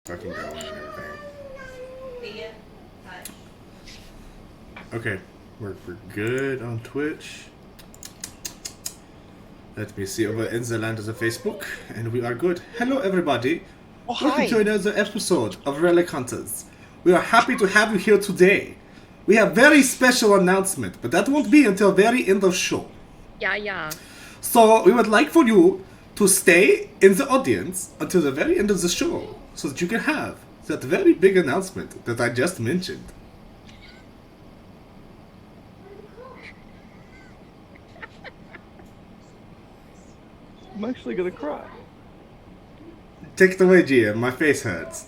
fucking going and everything. Okay, we're good on Twitch. Let me see over in the land of the Facebook, and we are good. Hello, everybody. Oh, Welcome to another episode of Relic Hunters. We are happy to have you here today. We have very special announcement, but that won't be until very end of show. Yeah. So we would like for you to stay in the audience until the very end of the show, so that you can have that very big announcement that I just mentioned. I'm actually gonna cry. Take it away, GM. My face hurts.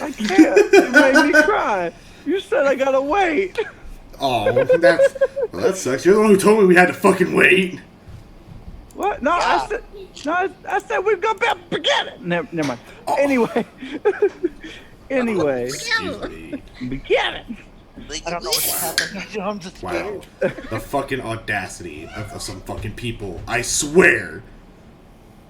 I can't. You made me cry. You said I gotta wait. Oh, that sucks. You're the one who told me we had to fucking wait. What? No, Yeah. I said we've got to begin it. Never mind. Oh. Anyway. Excuse me. Begin it. I don't know what's happening. I'm just Wow. scared. The fucking audacity of some fucking people. I swear.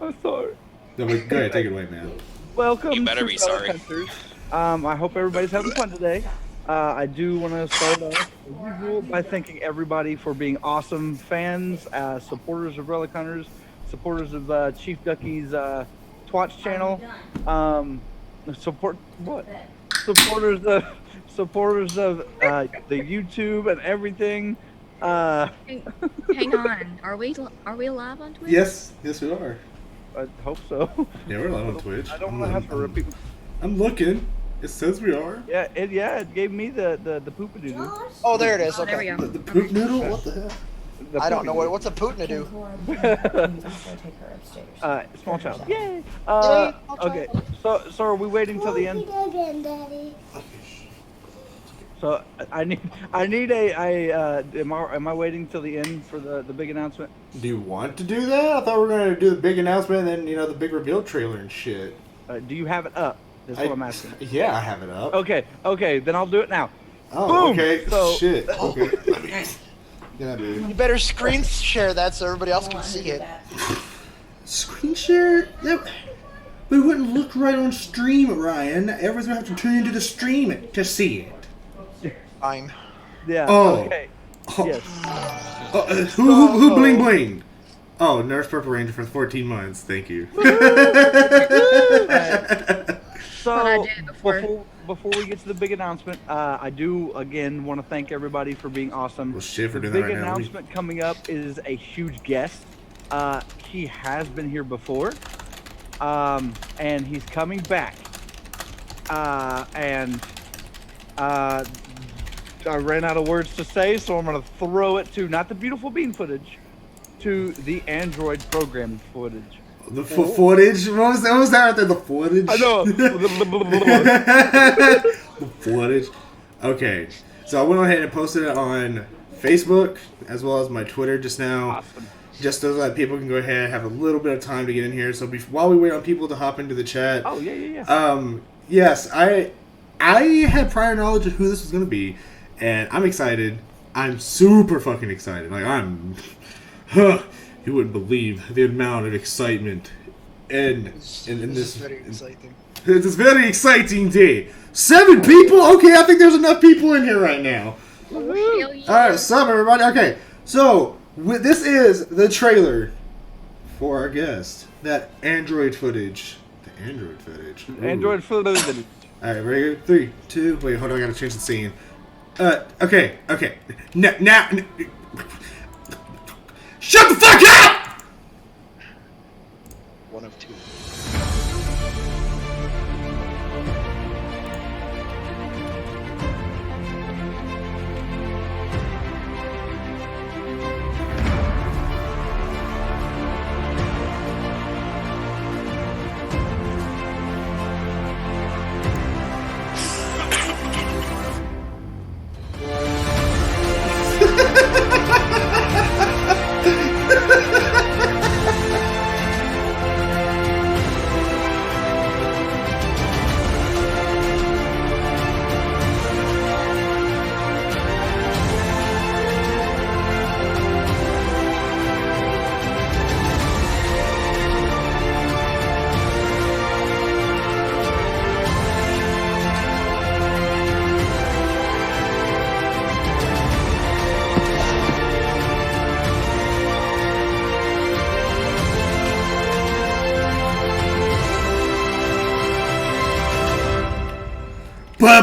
I'm sorry. No, but go ahead, take it away, man. Welcome You better to be Fellow sorry. Hunters. I hope everybody's having fun today. I do want to start off, as usual, by thanking everybody for being awesome fans, supporters of Relic Hunters, supporters of ChiefDucky's Twitch channel, supporters of the YouTube and everything. Hang on. Are we live on Twitch? Yes we are. I hope so. Yeah, we're live on Twitch. I don't want to have to repeat. I'm looking. It says we are. Yeah, it gave me the poopadoo. Oh, there it is. Oh, there we Okay. go. The poop noodle? What the hell? I don't know what's a Putin to do. Small child. Yay! Yay, small Okay, so are we waiting till the end? So am I waiting till the end for the big announcement? Do you want to do that? I thought we were going to do the big announcement and then, the big reveal trailer and shit. Do you have it up? That's what I'm asking. Yeah, I have it up. Okay, then I'll do it now. Oh, Boom! okay. So- Shit. Okay. Let me... Yeah, dude. You better screen share that so everybody else can see it. Screen share? That... But it wouldn't look right on stream, Ryan. Everyone's going to have to tune into the stream to see it. Fine. Yeah. Oh. Okay. Oh. Yes. Who bling bling? Oh, Nurse Purple Ranger for 14 months. Thank you. So What I did before. before we get to the big announcement, I do again want to thank everybody for being awesome. Well, shit, for The doing big that right now. announcement coming up is a huge guest. He has been here before, and he's coming back. And I ran out of words to say, so I'm gonna throw it to not the beautiful bean footage, to the Android program footage. The footage? What was that right there? The footage? I know. The footage. Okay, so I went ahead and posted it on Facebook as well as my Twitter just now, Awesome. just so that people can go ahead and have a little bit of time to get in here. So while we wait on people to hop into the chat, Oh yeah. yes, I had prior knowledge of who this was going to be, and I'm excited. I'm super fucking excited. Like you wouldn't believe the amount of excitement in This this. is very exciting. It's a very exciting day. 7 people? Okay, I think there's enough people in here right now. Hell yeah. Alright, what's up, everybody? Okay, so this is the trailer for our guest. That Android footage. The Android footage. Ooh. Android footage. Alright, ready? 3, 2, wait, hold on, I gotta change the scene. Okay. Now. Shut the fuck up! One of two. Bam!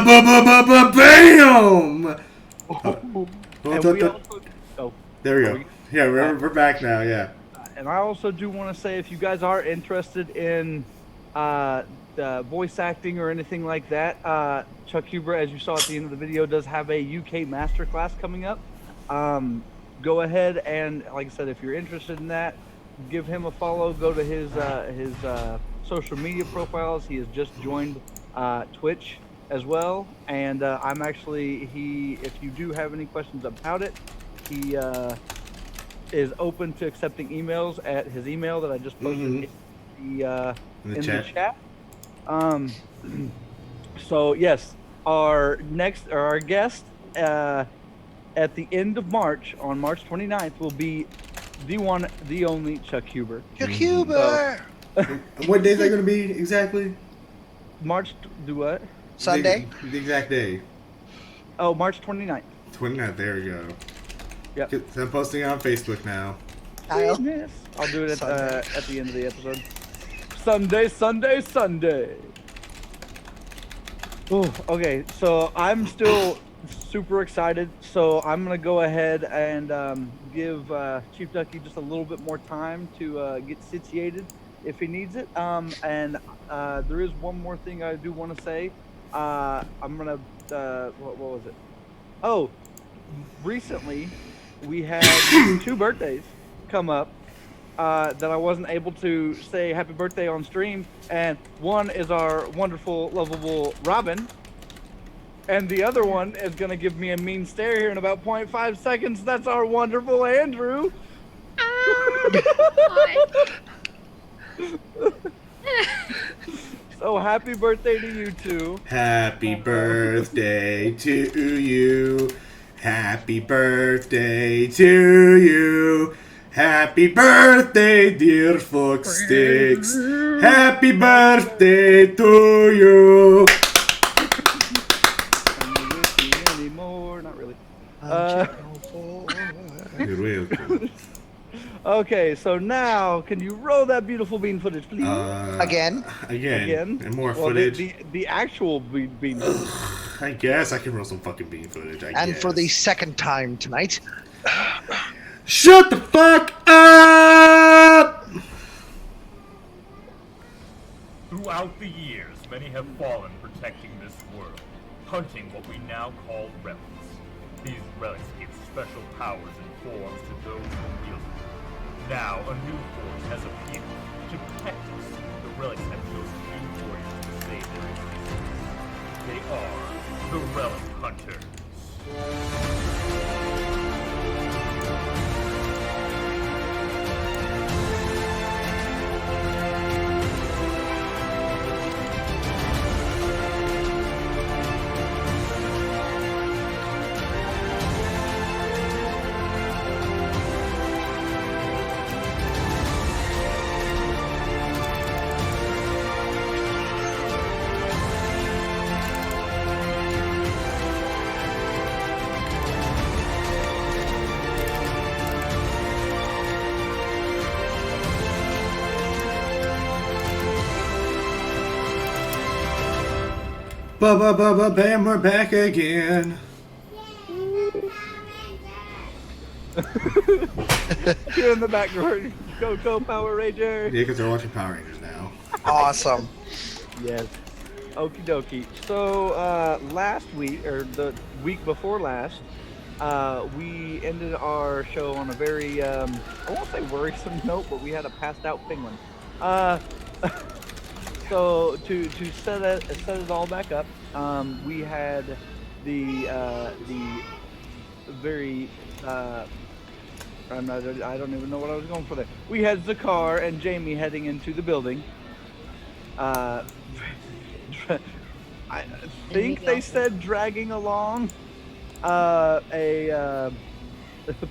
And we also, There we go. Yeah, we're back now. Yeah. and I also do want to say, if you guys are interested in the voice acting or anything like that, Chuck Huber, as you saw at the end of the video, does have a UK masterclass coming up. Go ahead and, like I said, if you're interested in that, give him a follow. Go to his social media profiles. He has just joined Twitch as well, and I'm actually if you do have any questions about it, he is open to accepting emails at his email that I just posted in the chat. So yes, our guest at the end of March, on March 29th, will be the one, the only Chuck Huber. Chuck Huber! What day is that going to be exactly? March, do what? Sunday? The exact day. Oh, March 29th. 29th, there we go. Yep. I'm posting it on Facebook now. I'll do it at the end of the episode. Sunday. Oh, okay. So I'm still super excited. So I'm gonna go ahead and give ChiefDucky just a little bit more time to get situated if he needs it. And there is one more thing I do want to say. I'm gonna what was it? Oh, recently we had 2 birthdays come up that I wasn't able to say happy birthday on stream, and one is our wonderful, lovable Robin, and the other one is gonna give me a mean stare here in about 0.5 seconds. That's our wonderful Andrew. So happy birthday to you two. Happy birthday to you. Happy birthday to you. Happy birthday, dear Foxsticks. Happy birthday to you. Anymore? Not really. You're welcome. Okay, so now can you roll that beautiful bean footage, please? Again? And more Well, footage. the actual bean footage. I guess I can roll some fucking bean footage. And for the second time tonight. Shut the fuck up! Throughout the years, many have fallen protecting this world, hunting what we now call relics. These relics give special powers and forms to those who wield them. Now, a new force has appeared to protect us. The relics have chosen new warriors to save their existence. They are the Relic Hunters. Bam, we're back again. You're in the background. Go, Power Ranger. Yeah, because they're watching Power Rangers now. Awesome. Yes. Okie dokie. So last week, or the week before last, we ended our show on a very, I won't say worrisome note, but we had a passed out penguin. So to set it all back up, we had the very I don't even know what I was going for there. We had Zakar and Jamie heading into the building. I think they said dragging along a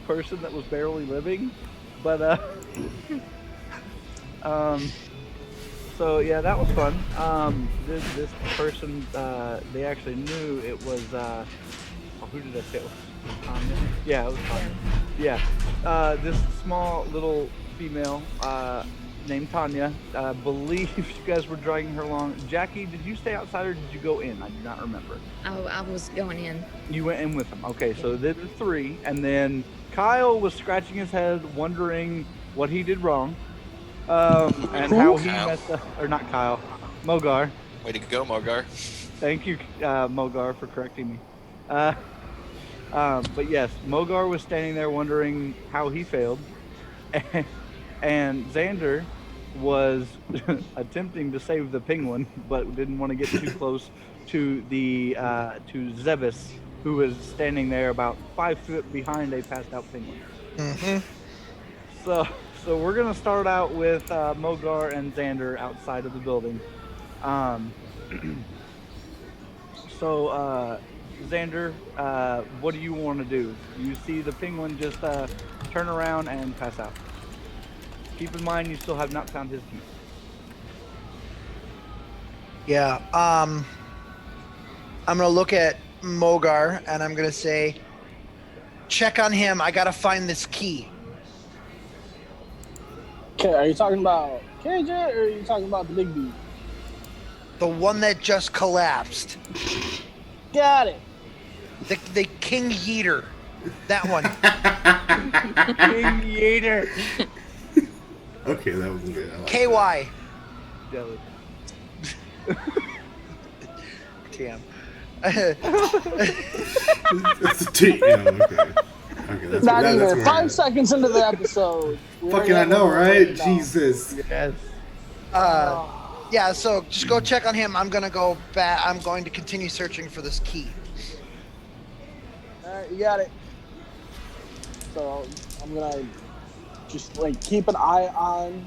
person that was barely living, but so yeah, that was fun. This person, they actually knew it was. Who did I say it was? Yeah, it was Tanya. Yeah, this small little female named Tanya. I believe you guys were dragging her along. Jackie, did you stay outside or did you go in? I do not remember. Oh, I was going in. You went in with them. Okay, so there were 3, and then Kyle was scratching his head, wondering what he did wrong, and how he messed up. Or not Kyle, Mogar. Way to go, Mogar. Thank you, Mogar, for correcting me. But yes, Mogar was standing there wondering how he failed, and Xander was attempting to save the penguin, but didn't want to get too close to the to Zebus, who was standing there about 5 foot behind a passed out penguin. Mm-hmm. So we're gonna start out with Mogar and Xander outside of the building. Xander, what do you want to do? You see the penguin just turn around and pass out. Keep in mind you still have not found his teeth. Yeah. I'm gonna look at Mogar and I'm gonna say, check on him. I gotta find this key. Okay, are you talking about KJ or are you talking about the big dude? The one that just collapsed. Got it. The King Yeater. That one. King Yeater. Okay, that was good. I like KY. Jelly. Damn. That's a T. Yeah, okay. Okay, that's Not that's even where 5 seconds into the episode. we Fucking, I already know, have right? it down. Jesus. Yes. Yeah, so just go check on him. I'm gonna go back. I'm going to continue searching for this key. Alright, you got it. So I'm gonna just like keep an eye on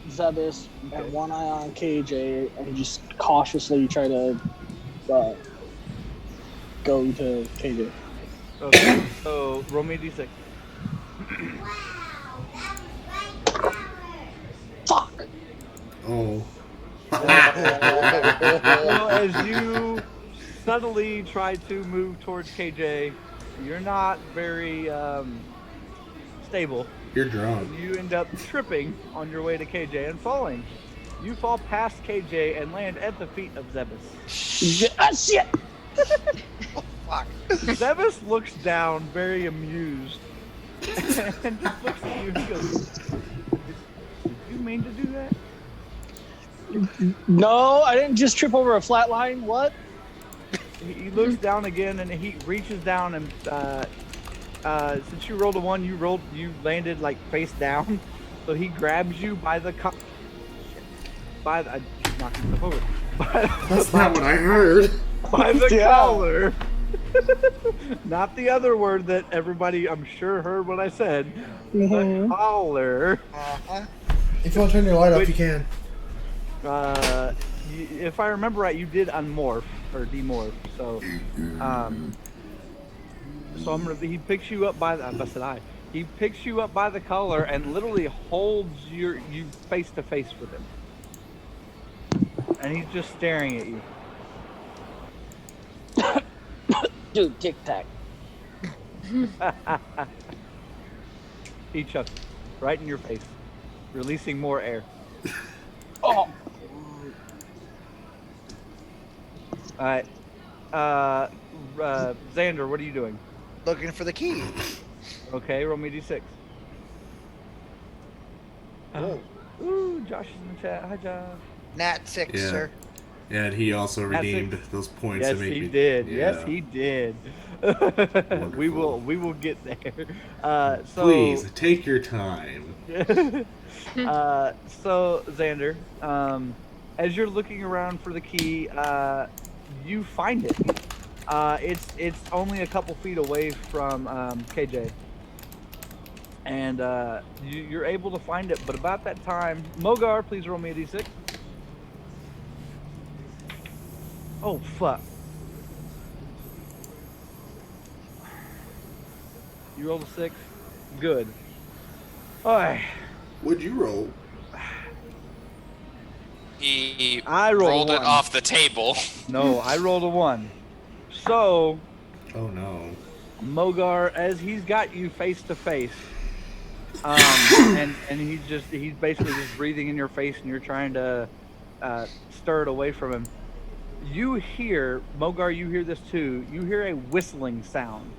Zebus and one eye on KJ and just cautiously try to go to KJ. Okay. So roll me a d6. Fuck! Oh. So as you subtly try to move towards KJ, you're not very stable. You're drunk. You end up tripping on your way to KJ and falling. You fall past KJ and land at the feet of Zebus. Ah, shit! Fuck. Zebus looks down, very amused, and just looks at you and goes, did you mean to do that? No, I didn't just trip over a flat line. What? He looks down again and he reaches down and since you rolled a 1, you landed like face down. So he grabs you by the I keep knocking stuff over. That's not what I heard. By the Yeah. collar. Not the other word that everybody I'm sure heard what I said. The collar. Uh-huh. If you want to turn your light off, Wait. you can. If I remember right, you did unmorph or demorph. So he picks you up by the He picks you up by the collar and literally holds you face to face with him. And he's just staring at you. Dude, tic tac. He chucks right in your face, releasing more air. Oh, Alright. Xander, what are you doing? Looking for the key. Okay, roll me d6. Oh. Ooh, Josh is in the chat. Hi, Josh. Nat 6, Yeah. sir. Yeah, and he also That's redeemed it. those points Yes, to make he me. did. Yeah. Yes, he did. we will get there. So Please take your time. So Xander, as you're looking around for the key, you find it. It's only a couple feet away from KJ, and you're able to find it. But about that time, Mogar, please roll me a d6. Oh fuck! You rolled a 6. Good. Alright. What'd you roll? He I rolled rolled it one. off the table. No, I rolled a 1. So, Oh no. Mogar, as he's got you face to face, And he's basically just breathing in your face, and you're trying to stir it away from him. You hear, Mogar, you hear this too. You hear a whistling sound.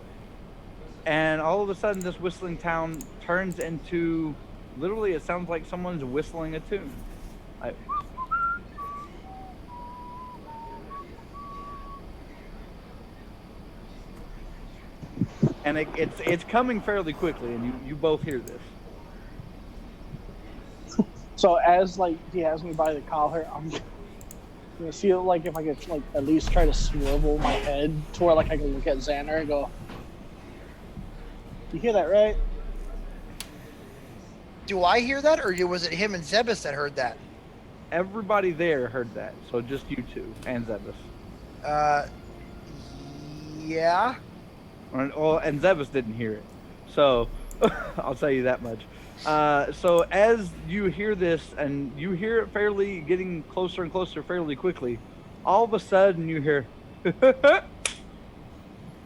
And all of a sudden, this whistling sound turns into, literally, it sounds like someone's whistling a tune. Like, and it's coming fairly quickly, and you both hear this. So as like he has me by the collar, I'm gonna feel like if I could like at least try to swivel my head to where like I can look at Xander and go, "You hear that, right?" Do I hear that, or was it him and Zebus that heard that? Everybody there heard that, so just you two and Zebus. Yeah. And Zebus didn't hear it, so I'll tell you that much. So as you hear this, and you hear it fairly getting closer and closer fairly quickly, all of a sudden you hear,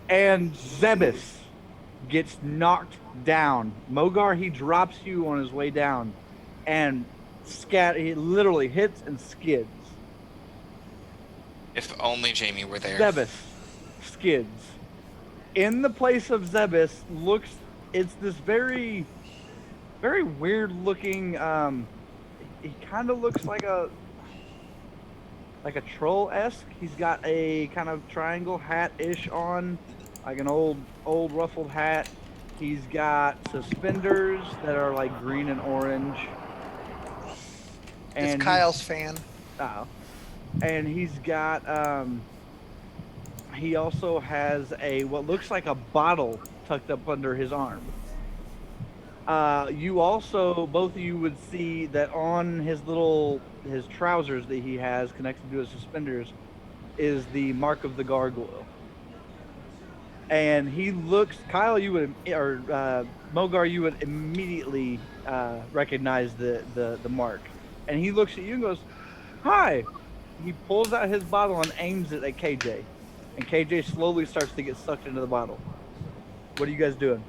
and Zebus gets knocked down. Mogar, he drops you on his way down, and he literally hits and skids. If only Jamie were there. Zebus skids. In the place of Zebus it's this very, very weird looking, he kind of looks like a troll-esque. He's got a kind of triangle hat-ish on, like an old ruffled hat. He's got suspenders that are like green and orange. It's Kyle's fan. Oh. And he's got, he also has what looks like a bottle tucked up under his arm. You also, both of you would see that on his trousers that he has connected to his suspenders is the mark of the gargoyle. And he looks, Kyle, Mogar, you would immediately recognize the mark. And he looks at you and goes, "Hi." He pulls out his bottle and aims it at KJ. And KJ slowly starts to get sucked into the bottle. What are you guys doing?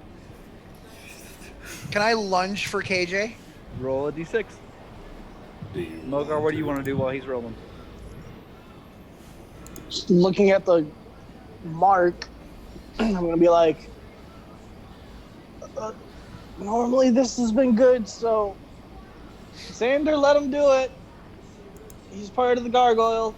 Can I lunge for KJ? Roll a d6. Mogar, what do you want to do while he's rolling? Just looking at the mark, I'm gonna be like, normally this has been good, so Xander, let him do it. He's part of the gargoyle.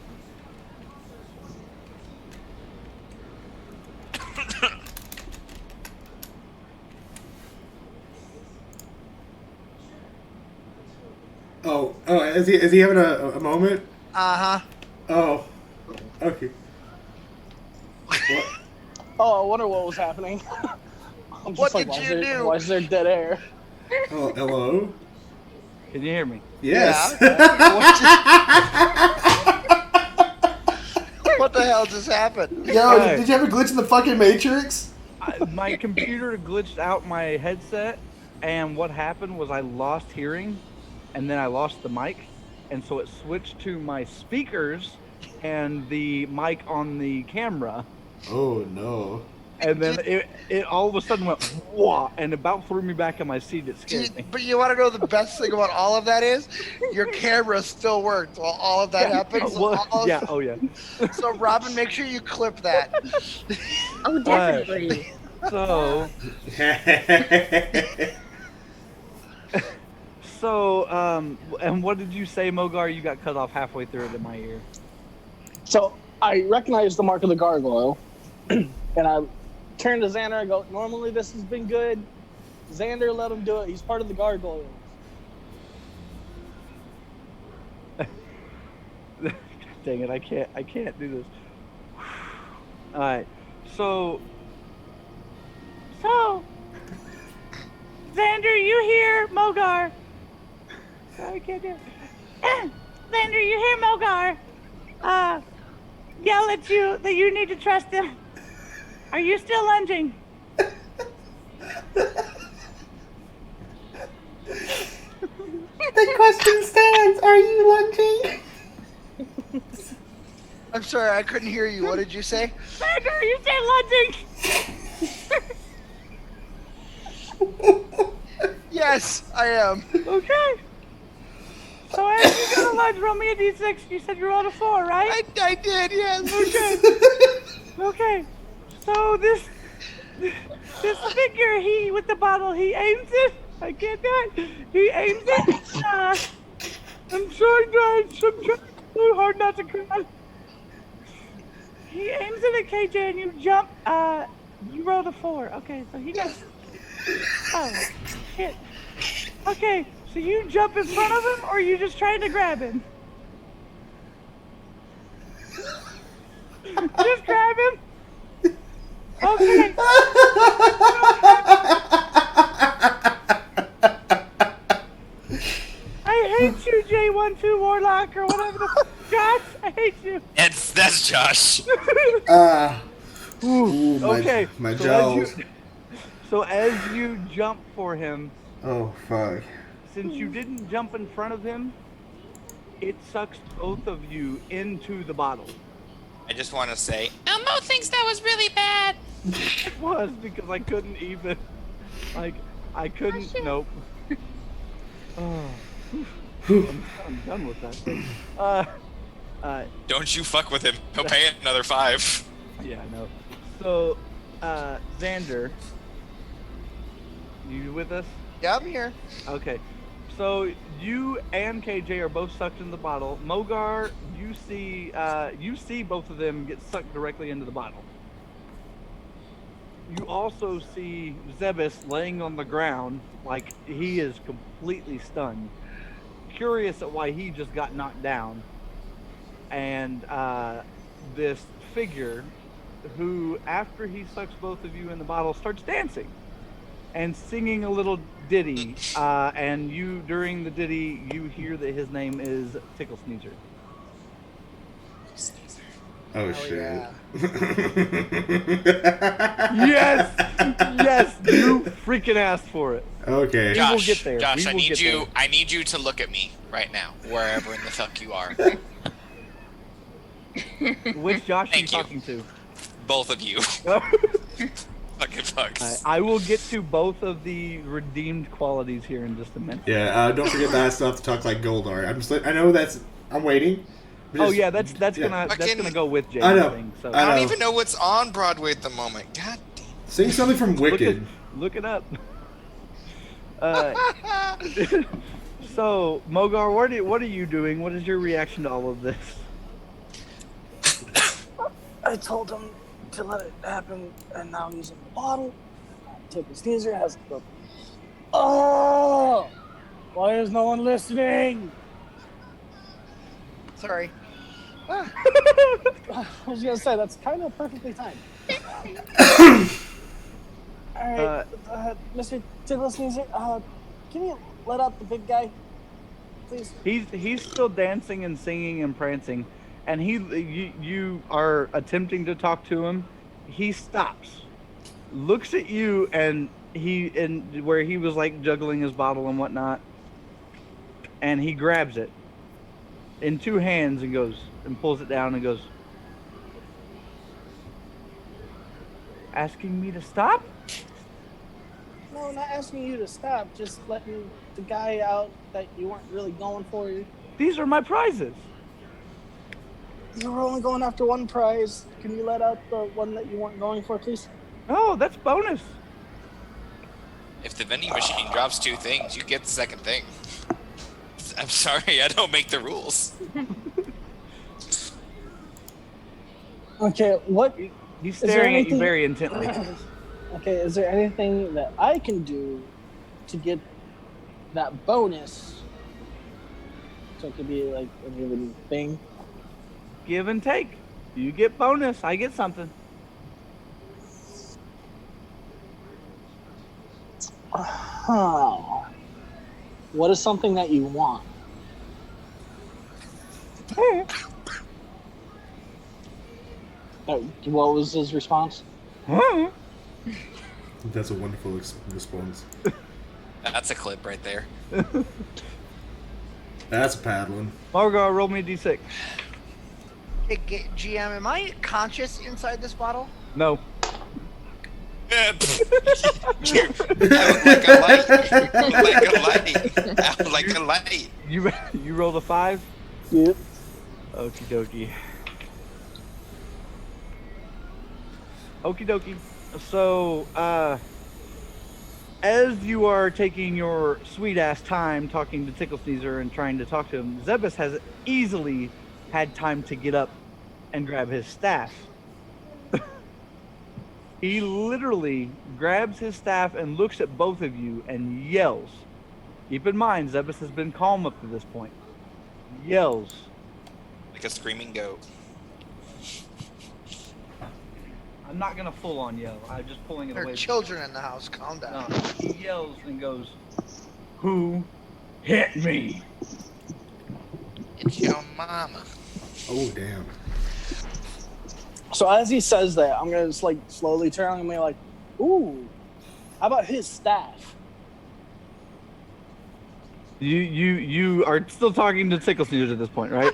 Oh, is he having a moment? Uh-huh. Oh, okay. What? Oh, I wonder what was happening. I'm just What like, did you do? Why is there dead air? Oh, hello? Can you hear me? Yes. What the hell just happened? Yo, Hey. did you have a glitch in the fucking Matrix? My computer glitched out my headset, and what happened was I lost hearing, and then I lost the mic, and so it switched to my speakers and the mic on the camera, Oh, no. and then it all of a sudden went wah, and about threw me back in my seat. It scared me. But you want to know the best thing about all of that is your camera still worked while all of that happened. So Well, oh yeah. So Robin, make sure you clip that. Oh, definitely. So, and what did you say, Mogar? You got cut off halfway through it in my ear. So I recognize the mark of the gargoyle, and I turn to Xander and go, normally this has been good. Xander, let him do it. He's part of the gargoyle. Dang it, I can't do this. Alright, so Xander, you hear Mogar? I can't do it. Xander, you hear Mogar? Yell at you that you need to trust him. Are you still lunging? The question stands. Are you lunging? I'm sorry, I couldn't hear you. What did you say? Xander, are you still lunging? Yeah, Yes, I am. Okay. So as you go to lunge, roll me a d6. You said you rolled a 4, right? I did, yes. Okay. So this figure, he with the bottle, he aims it. I can't do it. He aims it. I'm trying, guys. I'm trying so hard not to cry. He aims it at KJ and you jump. You rolled a 4. Okay, so he got. Oh, shit. Okay, so you jump in front of him, or are you just trying to grab him? Just grab him. Okay. I hate you, J12 Warlock, or whatever the fuck. Josh, I hate you. That's Josh. Ooh, Okay. my so jowls. So as you jump for him, Oh, fuck. since you didn't jump in front of him, it sucks both of you into the bottle. I just want to say, Elmo thinks that was really bad. It was because I couldn't even. Like, I couldn't. shit. Nope. Oh. I'm done with that thing. Don't you fuck with him. He'll pay another 5. Yeah, I know. So, Xander, you with us? Yeah, I'm here. Okay. So you and KJ are both sucked in the bottle. Mogar, you see both of them get sucked directly into the bottle. You also see Zebus laying on the ground like he is completely stunned, curious at why he just got knocked down. And this figure, who after he sucks both of you in the bottle, starts dancing and singing a little ditty. And you, during the ditty, you hear that his name is Tickle Sneezer. Oh, Oh, shit. yeah. Yes, yes, you freaking asked for it. Okay. Yeah. will Josh, get there. Josh, We I will need get you. there. I need you to look at me right now, wherever in the fuck you are. Which Josh are you Thank you. talking to? Both of you. Fucking fucks. I will get to both of the redeemed qualities here in just a minute. Yeah, don't forget that stuff to talk like Goldar. I know that's. I'm waiting. Oh yeah, that's yeah. gonna Fucking- go with Jay. I know. Thing, so I I don't know. even know what's on Broadway at the moment. God Sing something from Wicked. look it up. So Mogar, what are you doing? What is your reaction to all of this? I told him to let it happen, and now he's in the bottle. Tickle Sneezer has to go. Oh! Why is no one listening? Sorry. I was gonna say that's kind of perfectly timed. All right, Mr. Tickle Sneezer, can you let out the big guy, please? He's still dancing and singing and prancing, and you are attempting to talk to him. He stops, looks at you, and where he was like juggling his bottle and whatnot, and he grabs it in 2 hands and goes and pulls it down and goes, asking me to stop? No, not asking you to stop. Just letting the guy out that you weren't really going for. These are my prizes. You were only going after one prize. Can you let out the one that you weren't going for, please? Oh, that's bonus. If the vending machine drops 2 things, you get the second thing. I'm sorry, I don't make the rules. Okay, what? He's there staring at you anything- very intently. Okay, is there anything that I can do to get that bonus? So it could be like a given thing. Give and take. You get bonus. I get something. Huh. What is something that you want? What was his response? Huh? That's a wonderful response. That's a clip right there. That's a paddling. Margot, roll me a d6. Hey, GM, am I conscious inside this bottle? No. like a light. Like a light. Out like a light. You rolled a 5? Yep. Okie dokie. Okie dokie. So, as you are taking your sweet ass time talking to Tickle Sneezer and trying to talk to him, Zebus has easily had time to get up and grab his staff. He literally grabs his staff and looks at both of you and yells. Keep in mind, Zebus has been calm up to this point. Yells. Like a screaming goat. I'm not gonna full on yell. I'm just pulling it There away. are children in the house. Calm down. No, he yells and goes, "Who hit me?" It's your mama. Oh damn. So as he says that, I'm gonna just like slowly turn and be like, "Ooh, how about his staff?" You are still talking to Tickle Sneezer at this point, right?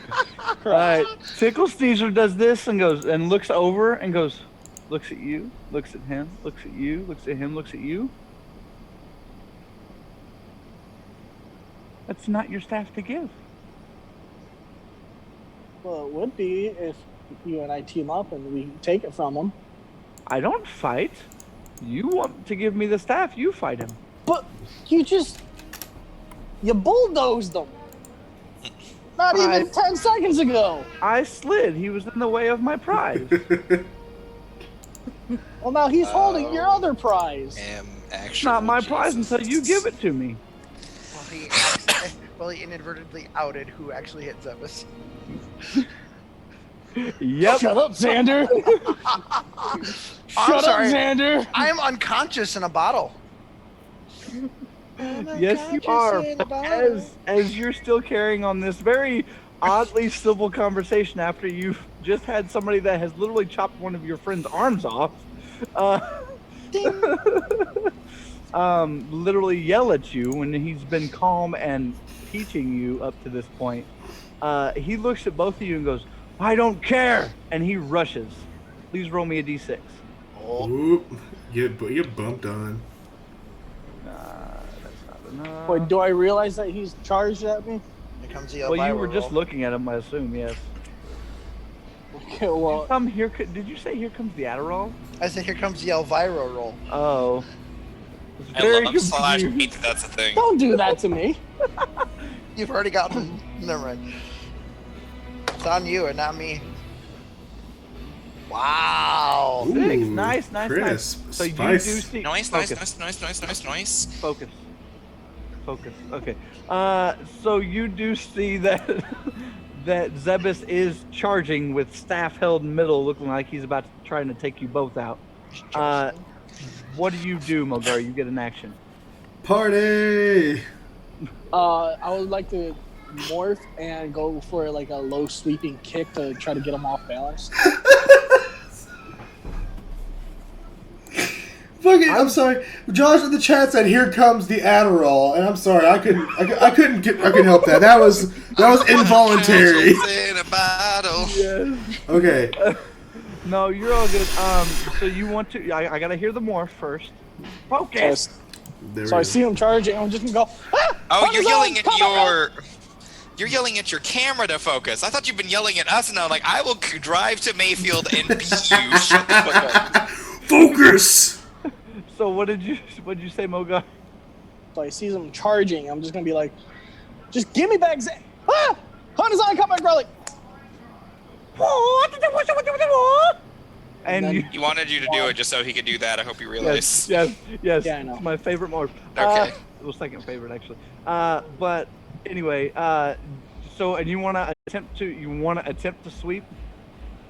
Tickle Sneezer does this and goes and looks over and goes, looks at you, looks at him, looks at you, looks at him, looks at you. That's not your staff to give. Well, it would be if you and I team up and we take it from him. I don't fight. You want to give me the staff, you fight him. But you bulldozed him. Not even 10 seconds ago. I slid. He was in the way of my prize. Well, now he's holding your other prize. It's not my prize until you give it to me. Well, he inadvertently outed who actually hit Zebus. Yep. Shut up, Xander. I'm sorry. Xander. I am unconscious in a bottle. Yes, you are. As you're still carrying on this very oddly civil conversation after you've just had somebody that has literally chopped one of your friend's arms off, literally yell at you when he's been calm and teaching you up to this point. He looks at both of you and goes, "I don't care," and he rushes. Please roll me a d6. Oop. You bumped on. Wait, do I realize that he's charged at me? Here comes the Well, you Elvira were just roll. looking at him, I assume, yes. Okay, well, Did you say here comes the Adderall? I said, here comes the Elvira roll. Oh. Was I very love slash confused. hate that's a thing. don't do that to me. You've already gotten. Never mind. It's on you and not me. Wow. Ooh, Six. Nice. crisp, So you do spicy. see. Nice. Focus. Okay. So you do see that that Zebus is charging with staff held in middle, looking like he's about to trying to take you both out. What do you do, Mogar? You get an action. Party! I would like to morph and go for like a low sweeping kick to try to get him off balance. Fucking, I'm sorry. Josh in the chat said, "Here comes the Adderall," and I'm sorry, I couldn't help that. That was involuntary. In a bottle. Yes. Okay. No, you're all good. So you want to? I gotta hear the morph first. Focus. There So we I go. see him charging, and I'm just gonna go. Ah! Oh, Fuck you're his yelling arms, at come on, You're yelling at your camera to focus. I thought you've been yelling at us, and I'm like, I will drive to Mayfield and beat you. Shut the fuck up. Focus. So what did you say, Mogar? So I see him charging. I'm just gonna be like, just give me back Zan. Ah! Hunt is on, come back, Relic. And then- you. He wanted you to do it just so he could do that. I hope you realize. Yes. Yeah, I know. It's my favorite morph. Okay. Well, second favorite actually. But anyway, so and you want to attempt to sweep?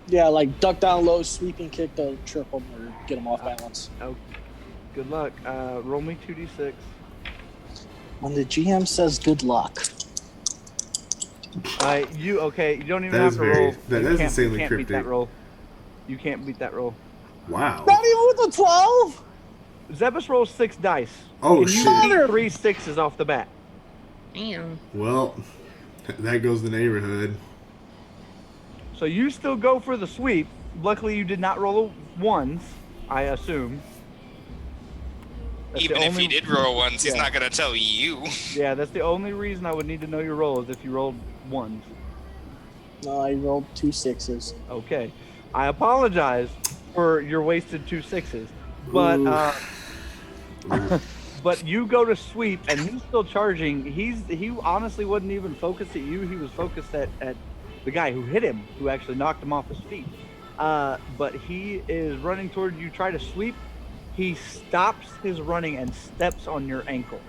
Yeah, like duck down low, sweeping kick to trip him or get him off balance. Oh, good luck. Roll me 2d6. When the GM says good luck. You don't even That have is to roll. that You is can't insanely beat cryptic. that roll. You can't beat that roll. Wow. Not even with the 12? Zebus rolls 6 dice. Oh Can you shit. beat 3 6s off the bat? Damn. Well, that goes the neighborhood. So you still go for the sweep. Luckily, you did not roll ones, I assume. Even if he did roll ones, he's not gonna tell you. Yeah, that's the only reason I would need to know your roll is if you rolled ones. No, I rolled 2 6s. Okay. I apologize for your wasted 2 6s. But but you go to sweep and he's still charging. He honestly wasn't even focused at you. He was focused at the guy who hit him, who actually knocked him off his feet. But he is running toward you. Try to sweep. He stops his running and steps on your ankle.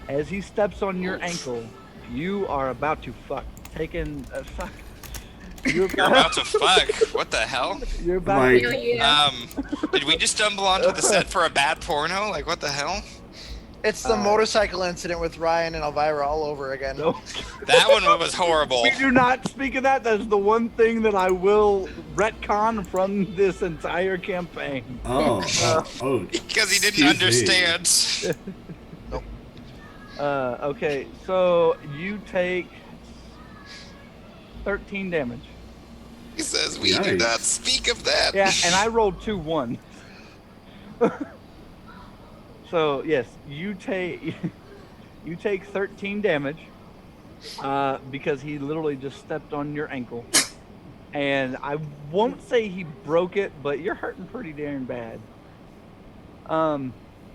As he steps on your ankle, you are about to fuck. Fuck. You're about to fuck. What the hell? You're about Like, to. Did we just stumble onto the set for a bad porno? Like, what the hell? It's the motorcycle incident with Ryan and Elvira all over again. No. That one was horrible. We do not speak of that. That's the one thing that I will retcon from this entire campaign. oh. Because he didn't Excuse me. understand. Okay, so you take 13 damage. He says we do Yikes. not speak of that. Yeah, and I rolled 2 1. So yes, you take 13 damage because he literally just stepped on your ankle, and I won't say he broke it, but you're hurting pretty darn bad.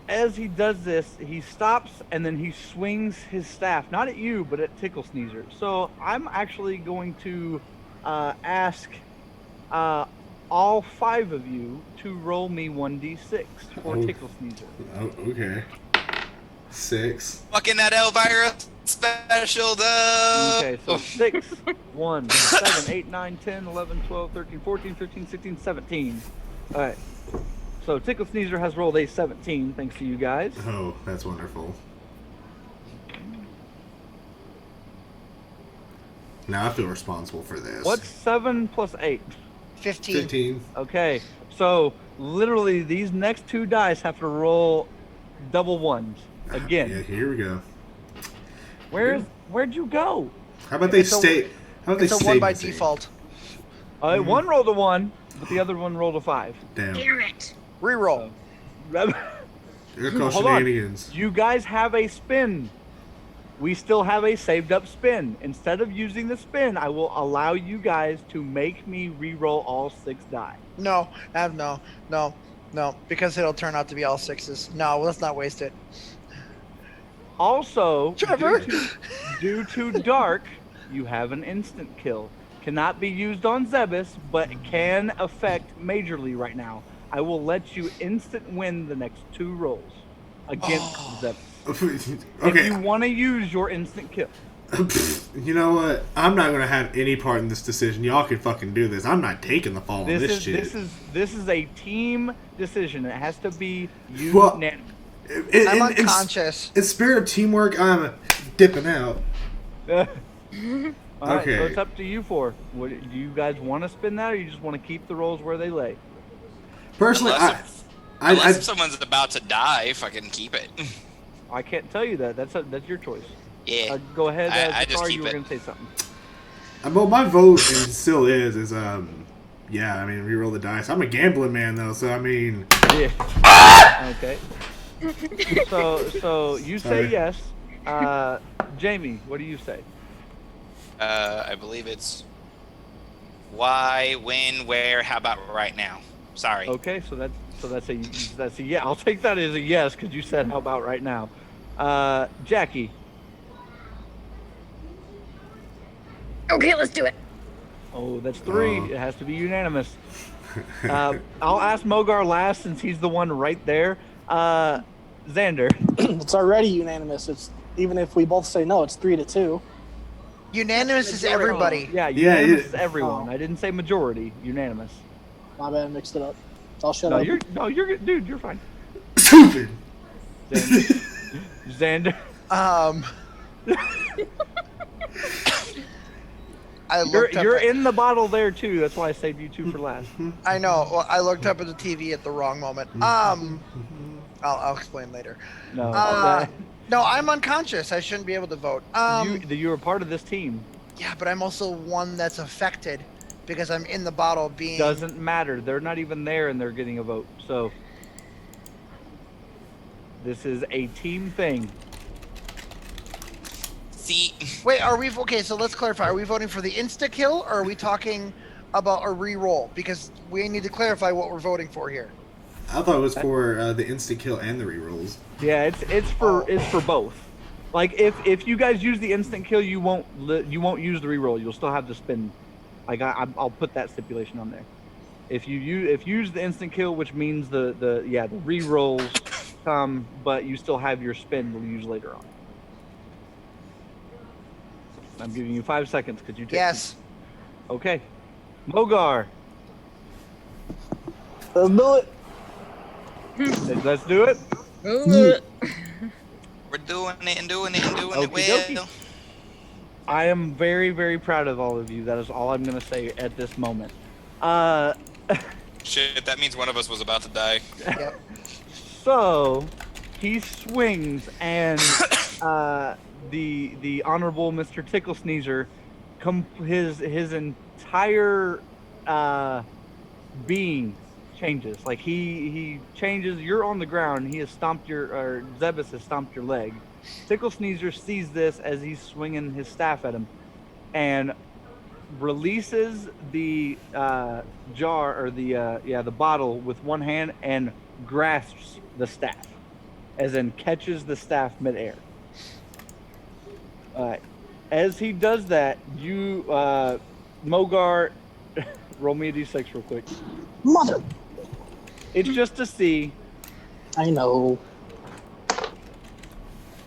As he does this, he stops and then he swings his staff, not at you, but at Tickle Sneezer. So I'm actually going to ask all 5 of you to roll me 1d6 for Tickle Sneezer. Oh, okay. 6. Fucking that Elvira special though. Okay, so 6, 1, 7, 8, 9, 10, 11, 12, 13, 14, 15, 16, 17. Alright. So Tickle Sneezer has rolled a 17, thanks to you guys. Oh, that's wonderful. Now I feel responsible for this. What's 7 plus 8? 15. 15. Okay, so literally these next 2 dice have to roll double ones again. Yeah, here we go. Where'd you go? How about they It's a- stay? How about they It's a stay 1 by busy? default. One rolled a 1, but the other one rolled a 5. Damn. Damn it. Reroll. Here comes Hold on. shenanigans. You guys have a spin. We still have a saved up spin. Instead of using the spin, I will allow you guys to make me re-roll all 6 die. No, because it'll turn out to be all 6s. No, let's not waste it. Also, Trevor! due to dark, you have an instant kill. Cannot be used on Zebus, but can affect majorly right now. I will let you instant win the next 2 rolls against Zebus. Okay. If you want to use your instant kill. You know what? I'm not gonna have any part in this decision. Y'all can fucking do this. I'm not taking the fall on this shit. This is a team decision. It has to be used Well, unanimous. I'm unconscious. In spirit of teamwork, I'm dipping out. All right, Okay. so it's up to you 4. Do you guys want to spin that, or you just want to keep the rolls where they lay? Personally, Unless if someone's about to die, fucking keep it. I can't tell you that. That's your choice. Yeah. Go ahead. I just Zakar, keep you were it. going to say something. well, my vote still is yeah. I mean, reroll the dice. I'm a gambling man though, so I mean. Yeah. Okay. So you say Sorry. yes. Jamie, what do you say? I believe it's why, when, where, how about right now? Sorry. Okay, so that's a yeah. I'll take that as a yes because you said how about right now. Jackie. Okay, let's do it. Oh, that's 3. Oh. It has to be unanimous. I'll ask Mogar last since he's the one right there. Xander. It's already unanimous. It's even if we both say no, it's 3-2. Unanimous is everybody. Yeah, Yeah, unanimous is yeah. everyone. I didn't say majority. Unanimous. My bad, I mixed it up. I'll shut No, up. you're good, dude. You're fine. Stupid. Xander. I looked up You're at- in the bottle there too. That's why I saved you 2 for last. I know. Well, I looked up at the TV at the wrong moment. I'll explain later. No. No, I'm unconscious. I shouldn't be able to vote. You're a part of this team. Yeah, but I'm also one that's affected because I'm in the bottle being. Doesn't matter. They're not even there, and they're getting a vote. So This is a team thing. See, Wait, are we okay? So let's clarify. Are we voting for the insta kill, or are we talking about a re-roll? Because we need to clarify what we're voting for here. I thought it was for the instant kill and the rerolls. Yeah, it's for both. Like if you guys use the instant kill, you won't use the reroll. You'll still have to spin. Like I'll put that stipulation on there. If you use the instant kill, which means the rerolls come, but you still have your spin to use later on. I'm giving you 5 seconds. Could you take? Yes. Okay. Mogar. Let's do it. Let's do it. Ooh. we're doing it and doing it and doing it Okie well. dokie. I am very, very proud of all of you. That is all I'm going to say at this moment. Shit, that means one of us was about to die. Yep. So, he swings, and the honorable Mr. Tickle Sneezer, his entire being changes. Like he changes. You're on the ground. He has stomped Zebus has stomped your leg. Tickle Sneezer sees this as he's swinging his staff at him, and releases the jar or the bottle with one hand and grasps the staff, as in catches the staff midair. As he does that, you Mogar, roll me a d6 real quick. Mother. It's just to see. I know.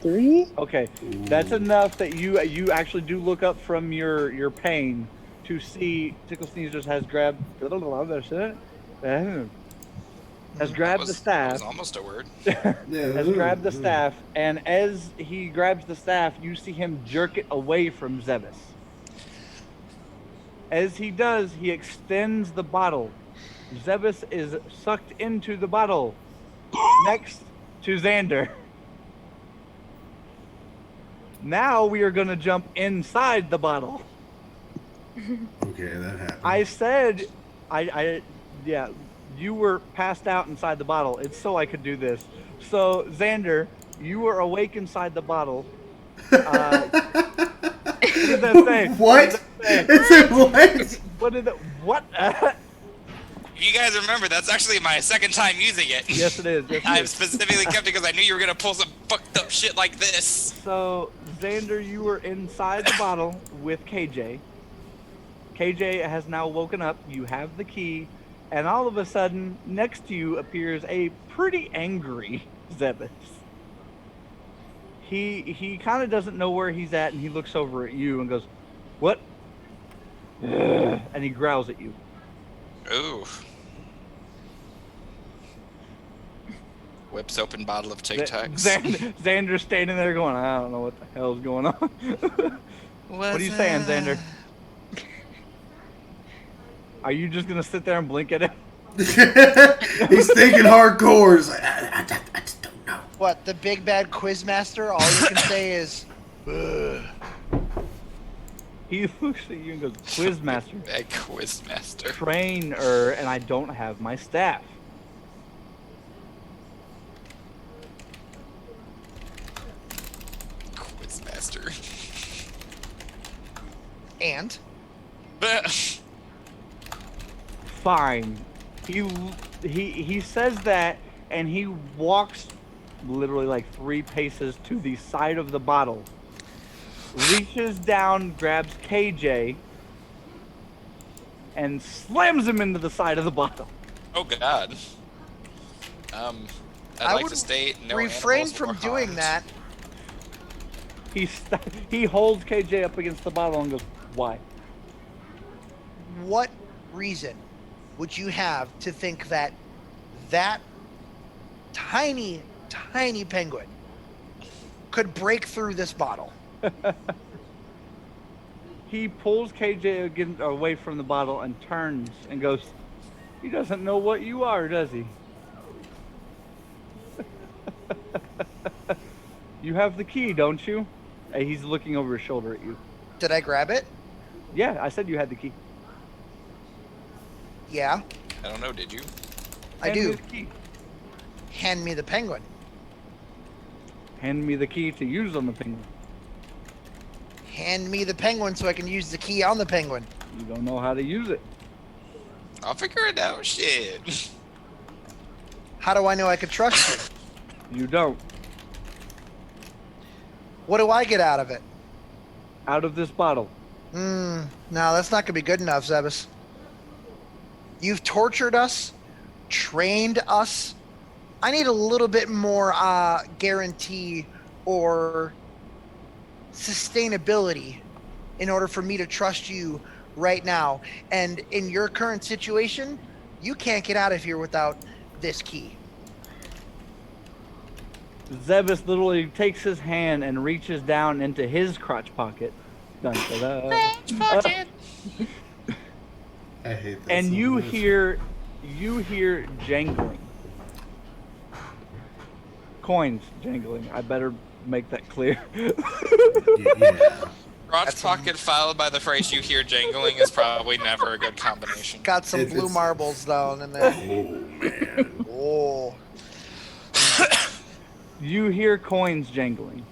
3? Okay, that's enough that you actually do look up from your pain to see Tickle Sneezers has grabbed the staff. That was almost a word. Has grabbed the staff, and as he grabs the staff, you see him jerk it away from Zebus. As he does, he extends the bottle. Zebus is sucked into the bottle next to Xander. Now we are going to jump inside the bottle. Okay, that happened. I said, you were passed out inside the bottle. It's so I could do this. So, Xander, you were awake inside the bottle. What did that say? What? It said what? What did that? What? If you guys remember, that's actually my second time using it. Yes, it is. Yes, it I is. specifically kept it because I knew you were gonna pull some fucked up shit like this. So, Xander, you were inside the bottle with KJ. KJ has now woken up. You have the key. And all of a sudden, next to you appears a pretty angry Zebus. He kind of doesn't know where he's at, and he looks over at you and goes, "What?" And he growls at you. Ooh. Whips open bottle of Tic Tacs. Xander's standing there going, "I don't know what the hell's going on." What are you saying, Xander? Are you just gonna sit there and blink at him? He's thinking hardcore. He's like, I just don't know. What, the big bad quizmaster? All you can say is, ugh. He looks at you and goes, "Quizmaster, Bad Quizmaster. trainer, and I don't have my staff." Quizmaster. And? Fine. He says that, and he walks literally like 3 paces to the side of the bottle, reaches down, grabs KJ, and slams him into the side of the bottle. Oh god. I'd I like would to state no refrain animals from were doing harmed. that. He holds KJ up against the bottle and goes, "Why?" What reason would you have to think that that tiny, tiny penguin could break through this bottle? He pulls KJ again away from the bottle and turns and goes, "He doesn't know what you are, does he?" "You have the key, don't you?" And he's looking over his shoulder at you. Did I grab it? "Yeah, I said you had the key." Yeah, I don't know, did you? I Hand me do. the key. Hand me the penguin. Hand me the key to use on the penguin. Hand me the penguin so I can use the key on the penguin. You don't know how to use it. I'll figure it out. Shit. How do I know I could trust you? You don't. What do I get out of it? Out of this bottle. No, that's not gonna be good enough, Zebus. You've tortured us, trained us. I need a little bit more guarantee or sustainability in order for me to trust you right now. And in your current situation, you can't get out of here without this key. Zebus literally takes his hand and reaches down into his crotch pocket. Dun, da, da. Pocket. I hate this. And so you much. hear jangling. Coins jangling. I better make that clear. Yeah. Crotch pocket followed by the phrase "you hear jangling" is probably never a good combination. Got some It's- blue it's- marbles down in there. Oh man. Oh. You hear coins jangling.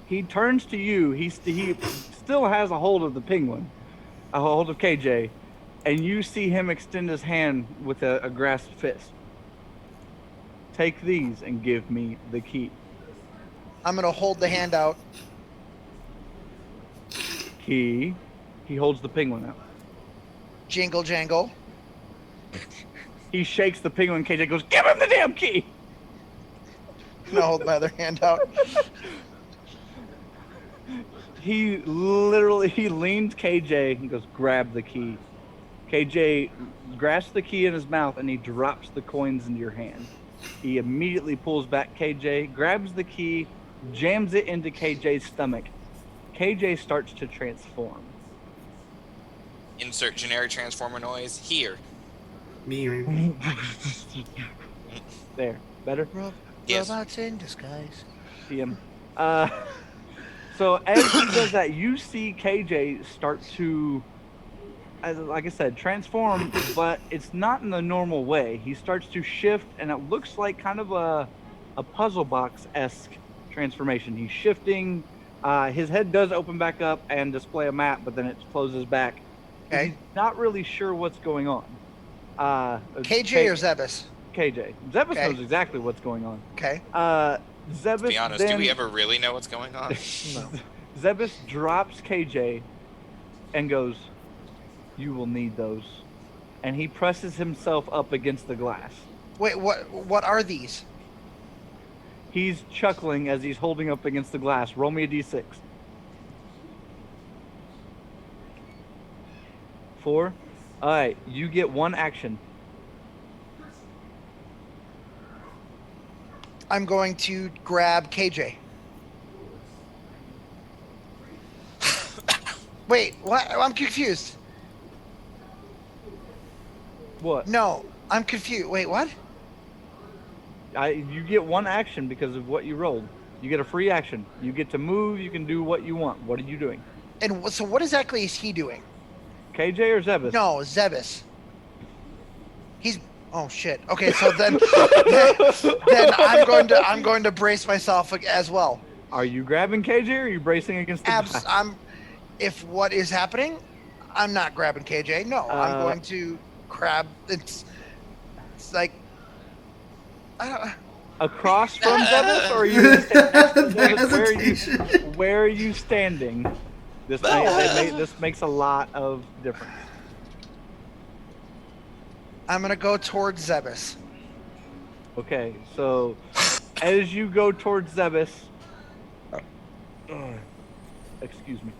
He turns to you. He still has a hold of the penguin, a hold of KJ, and you see him extend his hand with a grasped fist. Take these and give me the key. I'm gonna hold the hand out. Key. He holds the penguin out. Jingle jangle. He shakes the penguin. KJ goes, "Give him the damn key!" I'm gonna hold my other hand out. He leans KJ and goes, "Grab the key." KJ grasps the key in his mouth and he drops the coins into your hand. He immediately pulls back KJ, grabs the key, jams it into KJ's stomach. KJ starts to transform. Insert generic transformer noise here. Me. There. Better? Yes. Robots in disguise. See him. So as he does that, you see KJ start to, like I said, transform, but it's not in the normal way. He starts to shift, and it looks like kind of a puzzle box-esque transformation. He's shifting. His head does open back up and display a map, but then it closes back. Okay. He's not really sure what's going on. KJ or Zebus? KJ. Zebus Okay. knows exactly what's going on. Okay. Zebus To be honest, then, do we ever really know what's going on? No. Zebus drops KJ and goes, "You will need those." And he presses himself up against the glass. Wait, what are these? He's chuckling as he's holding up against the glass. Roll me a d6. 4. All right, you get one action. I'm going to grab KJ. Wait, what? I'm confused. What? No, I'm confused. Wait, what? You get one action because of what you rolled. You get a free action. You get to move. You can do what you want. What are you doing? And so what exactly is he doing? KJ or Zebus? No, Zebus. He's oh shit. Okay, so then I'm going to brace myself as well. Are you grabbing KJ or are you bracing against the glass? If what is happening, I'm not grabbing KJ. No, I'm going to grab. It's like I don't. Across from Zebus, or are you gonna stand next to Zebus? Where are you standing? This makes a lot of difference. I'm gonna go towards Zebus. Okay, so as you go towards Zebus, excuse me.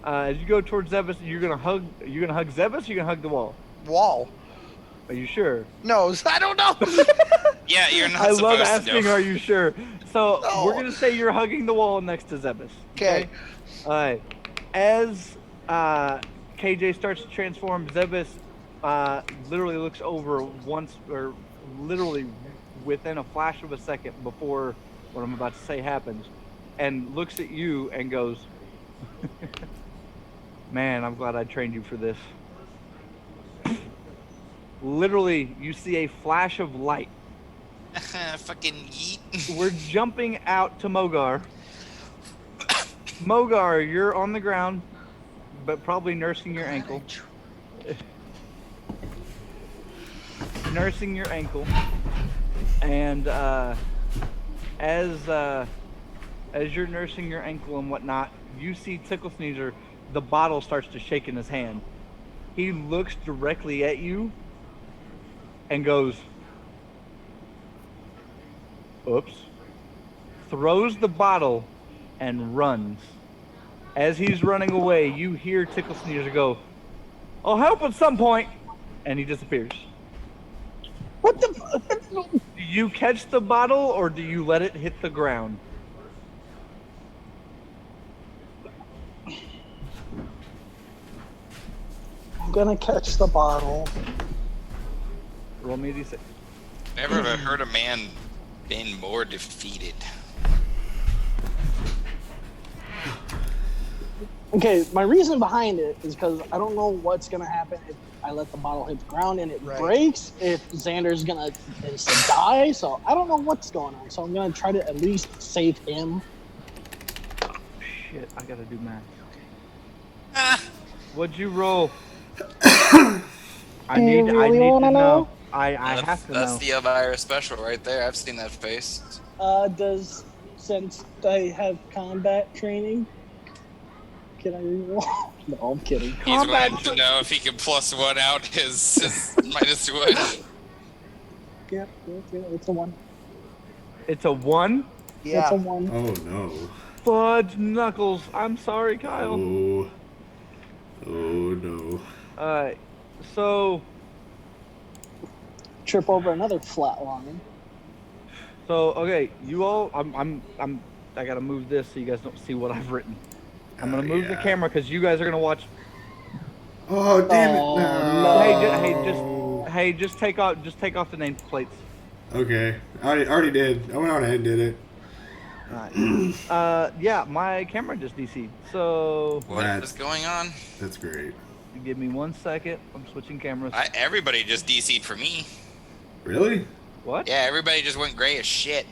As you go towards Zebus, you're gonna hug Zebus. Or you're gonna hug the wall. Wall. Are you sure? No, I don't know. Yeah, you're not I love supposed asking, to know. are you sure? So No. we're gonna say you're hugging the wall next to Zebus. Okay. All right. As KJ starts to transform, Zebus literally looks over once, or literally within a flash of a second before what I'm about to say happens, and looks at you and goes, "Man, I'm glad I trained you for this." Literally, you see a flash of light fucking yeet. We're jumping out to Mogar. Mogar, you're on the ground, but probably nursing your ankle. Nursing your ankle. And as you're nursing your ankle and whatnot, you see Tickle Sneezer, the bottle starts to shake in his hand. He looks directly at you and goes, oops, throws the bottle and runs. As he's running away, you hear Tickle Sneezer go, I'll help at some point, and he disappears. What the? Do you catch the bottle or do you let it hit the ground? I'm gonna catch the bottle. Roll me a d6. Never have I heard a man been more defeated. Okay, my reason behind it is because I don't know what's gonna happen if I let the bottle hit the ground and it breaks. If Xander's gonna die, so I don't know what's going on. So I'm gonna try to at least save him. Shit, I gotta do math. Ah, What'd you roll? I Do you need really to wanna know? I have to that's know. the Elvira special right there. I've seen that face. Since I have combat training, can I reroll? No, I'm kidding. He's wanting to know if he can +1 out his -1. Yeah, it's a 1. It's a 1? Yeah. It's a 1. Oh no. Fudge knuckles. I'm sorry, Kyle. Oh. Oh no. Alright, so Trip over another flat line. okay, you all I gotta move this so you guys don't see what I've written. I'm gonna move the camera because you guys are gonna watch. Oh damn it! No. Hey, just take off the nameplates. Okay, I already did. I went on ahead and did it. Alright. Yeah, my camera just DC'd. So What is going on? That's great. give me 1 second. I'm switching cameras. Everybody just DC'd for me. Really? What? Yeah, everybody just went gray as shit.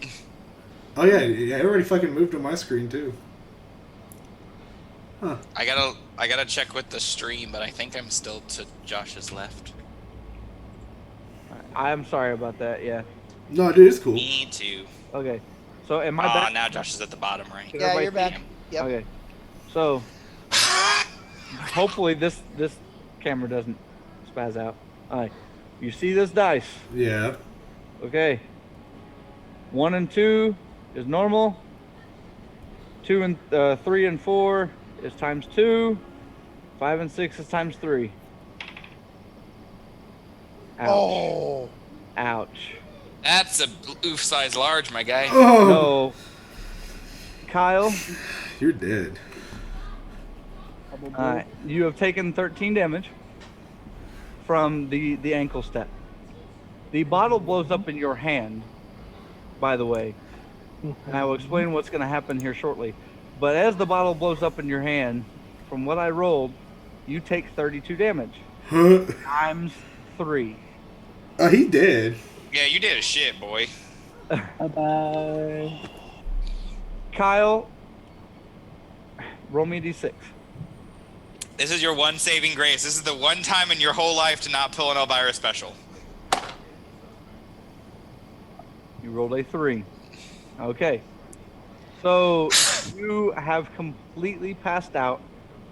Oh yeah, everybody fucking moved on my screen too. Huh. I gotta check with the stream, but I think I'm still to Josh's left. I'm sorry about that. Yeah. No, dude, it's cool. Me too. Okay. So am I Oh, back? now Josh is at the bottom right. Can Yeah, everybody you're see back. him? Yep. Okay. So hopefully this camera doesn't spaz out. Alright. You see this dice? Yeah. Okay. 1 and 2 is normal. 2 and 3 and 4 is ×2. 5 and 6 is ×3. Ouch. Oh. Ouch. That's a oof size large, my guy. Oh. No. Kyle, You're dead. you have taken 13 damage from the ankle step. The bottle blows up in your hand, by the way. And I will explain what's going to happen here shortly. But as the bottle blows up in your hand, from what I rolled, you take 32 damage. Huh? ×3. Oh, he did. Yeah, you did a shit, boy. Bye-bye. Kyle, roll me a d6. This is your one saving grace. This is the one time in your whole life to not pull an Elvira special. You rolled a 3. Okay. So you have completely passed out.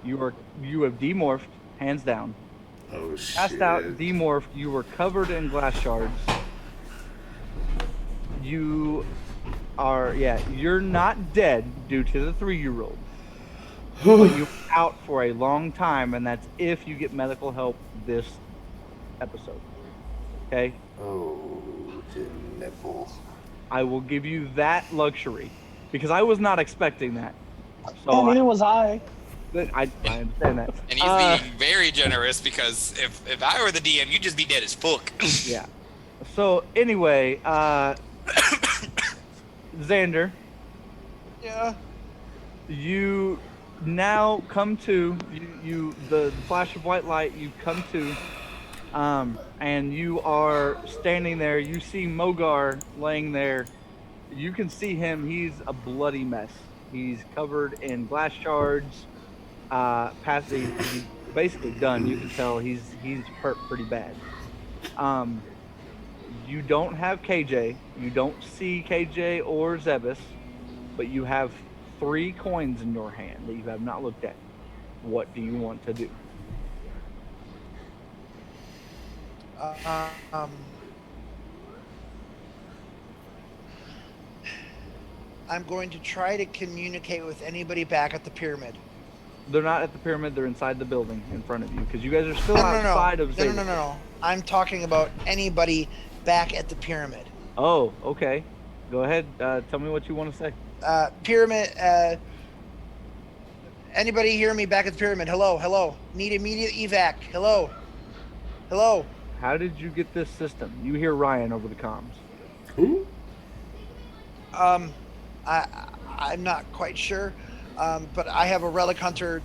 You have demorphed, hands down. Oh shit. Passed out, demorphed. You were covered in glass shards. You are, you're not dead due to the 3 you rolled. But you're out for a long time, and that's if you get medical help this episode. Okay? Oh, the nipple. I will give you that luxury because I was not expecting that. So Oh, neither was I. I understand that. And he's being very generous because if I were the DM, you'd just be dead as fuck. Yeah. So anyway, Xander, Yeah. you now come to the flash of white light. You come to, And you are standing there. You see Mogar laying there. You can see him. He's a bloody mess. He's covered in glass shards. He's basically done. You can tell he's hurt pretty bad. You don't have KJ. You don't see KJ or Zebus, but you have 3 coins in your hand that you have not looked at. What do you want to do? I'm going to try to communicate with anybody back at the pyramid. They're not at the pyramid. They're inside the building in front of you because you guys are still outside of Zeta. No. I'm talking about anybody back at the pyramid. Oh, okay. Go ahead. Tell me what you want to say. Pyramid. Anybody hear me back at the pyramid? Hello. Need immediate evac. Hello. How did you get this system? You hear Ryan over the comms. Who? I'm not quite sure, but I have a relic hunter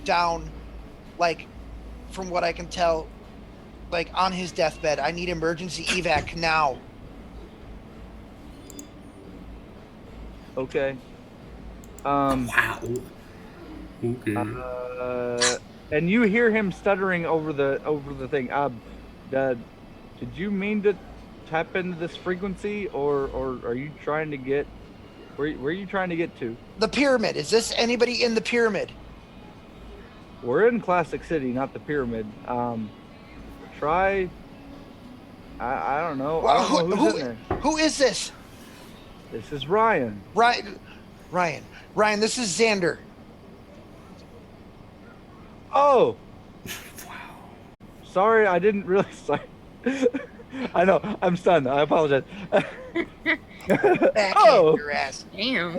down, like, from what I can tell, like on his deathbed. I need emergency evac now. Okay. Wow. Okay. And you hear him stuttering over the thing. Did you mean to tap into this frequency, or are you trying to get? Where are you trying to get to? The pyramid. Is this anybody in the pyramid? We're in Classic City, not the pyramid. Try. I don't know. Well, I don't know who's in there. Who is this? This is Ryan. Ryan, this is Xander. Oh. Wow. Sorry, I didn't really. I know. I'm stunned. I apologize. Backhand your ass. Damn.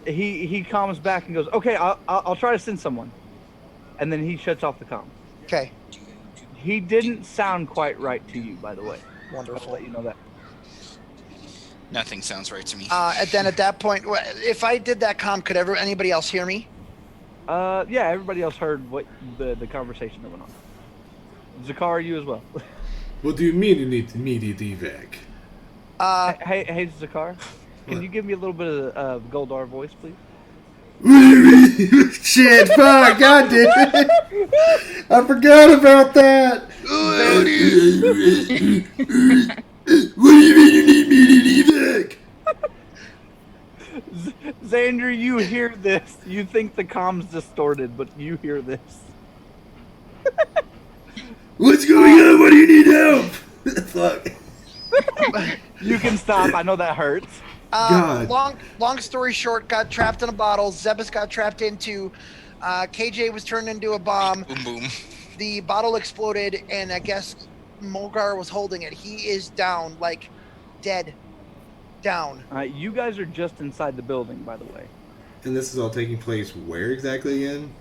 He calms back and goes, "Okay, I'll try to send someone," and then he shuts off the comm. Okay. He didn't sound quite right to you, by the way. Wonderful. I'll let you know that. Nothing sounds right to me. And then at that point, if I did that comm, could anybody else hear me? Yeah, everybody else heard what the conversation that went on. Zakar, you as well. What do you mean you need immediate evac? Hey, Zakar, can you give me a little bit of Goldar voice, please? Shit, fuck, god damn it. I forgot about that. What do you mean you need immediate evac? Xander, you hear this. You think the comm's distorted, but you hear this. What's going on? What do you need help? Fuck. You can stop. I know that hurts. God. Long story short, got trapped in a bottle. Zebus got trapped into. KJ was turned into a bomb. Boom, boom. The bottle exploded, and I guess Mogar was holding it. He is down, like dead. Down. You guys are just inside the building, by the way. And this is all taking place where exactly again?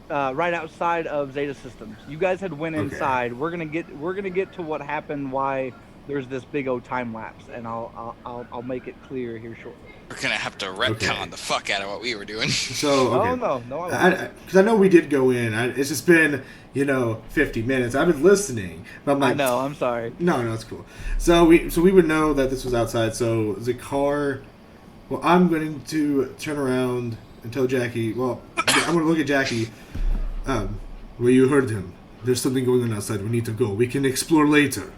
Right outside of Zeta Systems. You guys had went inside. We're gonna get to what happened. Why there's this big old time lapse, and I'll make it clear here shortly. We're gonna have to retcon the fuck out of what we were doing. So okay. Oh no, because I know we did go in. It's just been 50 minutes. I've been listening, but I'm like, I know. I'm sorry. No, it's cool. So we would know that this was outside. So the car. Well, I'm going to turn around and tell Jackie. Well, I'm going to look at Jackie. Well, you heard him. There's something going on outside. We need to go. We can explore later.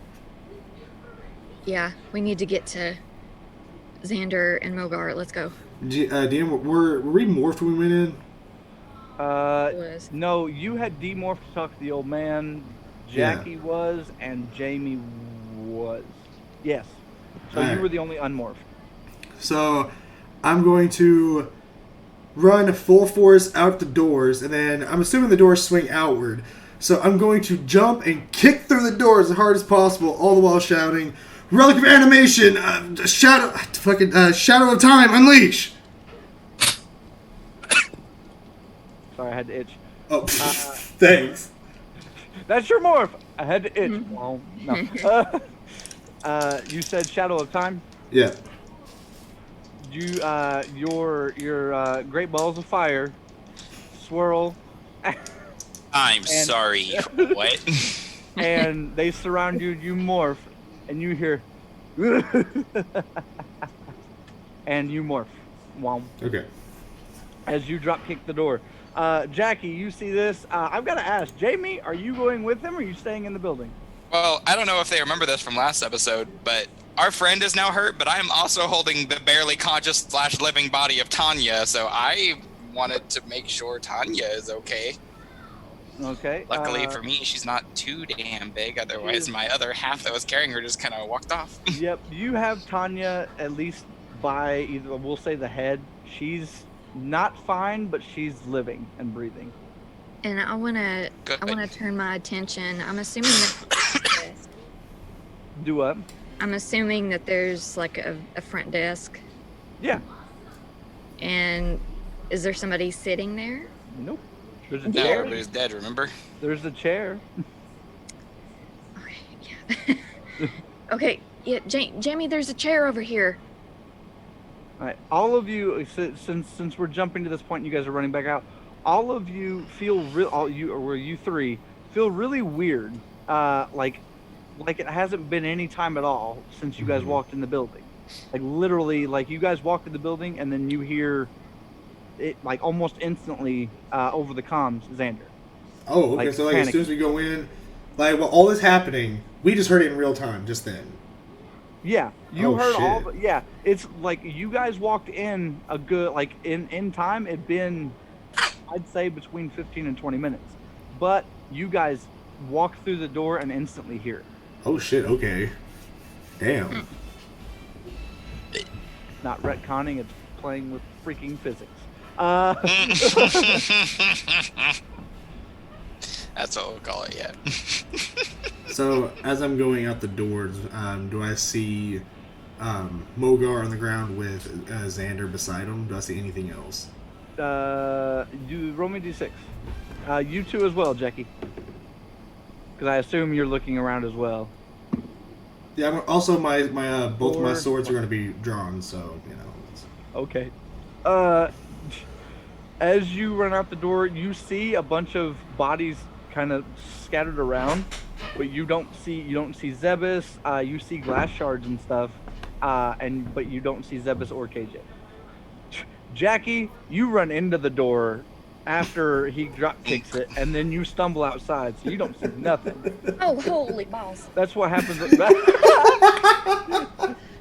Yeah, we need to get to Xander and Mogar. Let's go. Dan, were we morphed when we went in? No, you had demorphed to talk to the old man. Jackie was, and Jamie was. Yes. So you were the only unmorphed. So I'm going to run full force out the doors, and then I'm assuming the doors swing outward. So I'm going to jump and kick through the doors as hard as possible, all the while shouting, "Relic of Animation! Shadow of Time, unleash!" Sorry, I had to itch. Oh, thanks. That's your morph. I had to itch. Well, no. You said Shadow of Time. Yeah. You, your great balls of fire swirl. I'm sorry. What? And they surround you. You morph, and you hear, and you morph. Wow. Okay. As you drop kick the door. Jackie, you see this. I've got to ask, Jamie, are you going with him or are you staying in the building? Well, I don't know if they remember this from last episode, but our friend is now hurt, but I am also holding the barely conscious / living body of Tanya, so I wanted to make sure Tanya is okay. Okay. Luckily for me, she's not too damn big, otherwise my other half that was carrying her just kind of walked off. Yep, you have Tanya at least by either, we'll say the head. She's not fine, but she's living and breathing. And I wanna turn my attention. I'm assuming that Do what? I'm assuming that there's like a front desk. Yeah. And is there somebody sitting there? Nope. There's a No, chair. everybody's dead, remember? There's a chair. Okay, yeah. Okay, yeah, Jamie, there's a chair over here. All right, all of you, since we're jumping to this point, and you guys are running back out. All of you feel you three feel really weird, like it hasn't been any time at all since you guys walked in the building. Like literally, like you guys walked in the building, and then you hear it like almost instantly over the comms, Xander. Oh, okay. Like, So like as soon as we go in, like while all this happening, we just heard it in real time just then. Yeah, you heard shit. all. Yeah, it's like you guys walked in a good like in time. It'd been, I'd say, between 15 and 20 minutes, but you guys walk through the door and instantly hear it. Oh shit. Okay. Damn. Not retconning, it's playing with freaking physics. That's what we'll call it, yeah. So as I'm going out the doors, do I see Mogar on the ground with Xander beside him? Do I see anything else? You roll me d6. You too as well, Jackie. Because I assume you're looking around as well. Yeah. Also, my both my 4. swords are going to be drawn, so you know. Okay. As you run out the door, you see a bunch of bodies kind of scattered around, but you don't see Zebus. You see glass shards and stuff, but you don't see Zebus or KJ. Jackie, you run into the door after he drop kicks it, and then you stumble outside, so you don't see nothing. Oh, holy balls. That's what happens.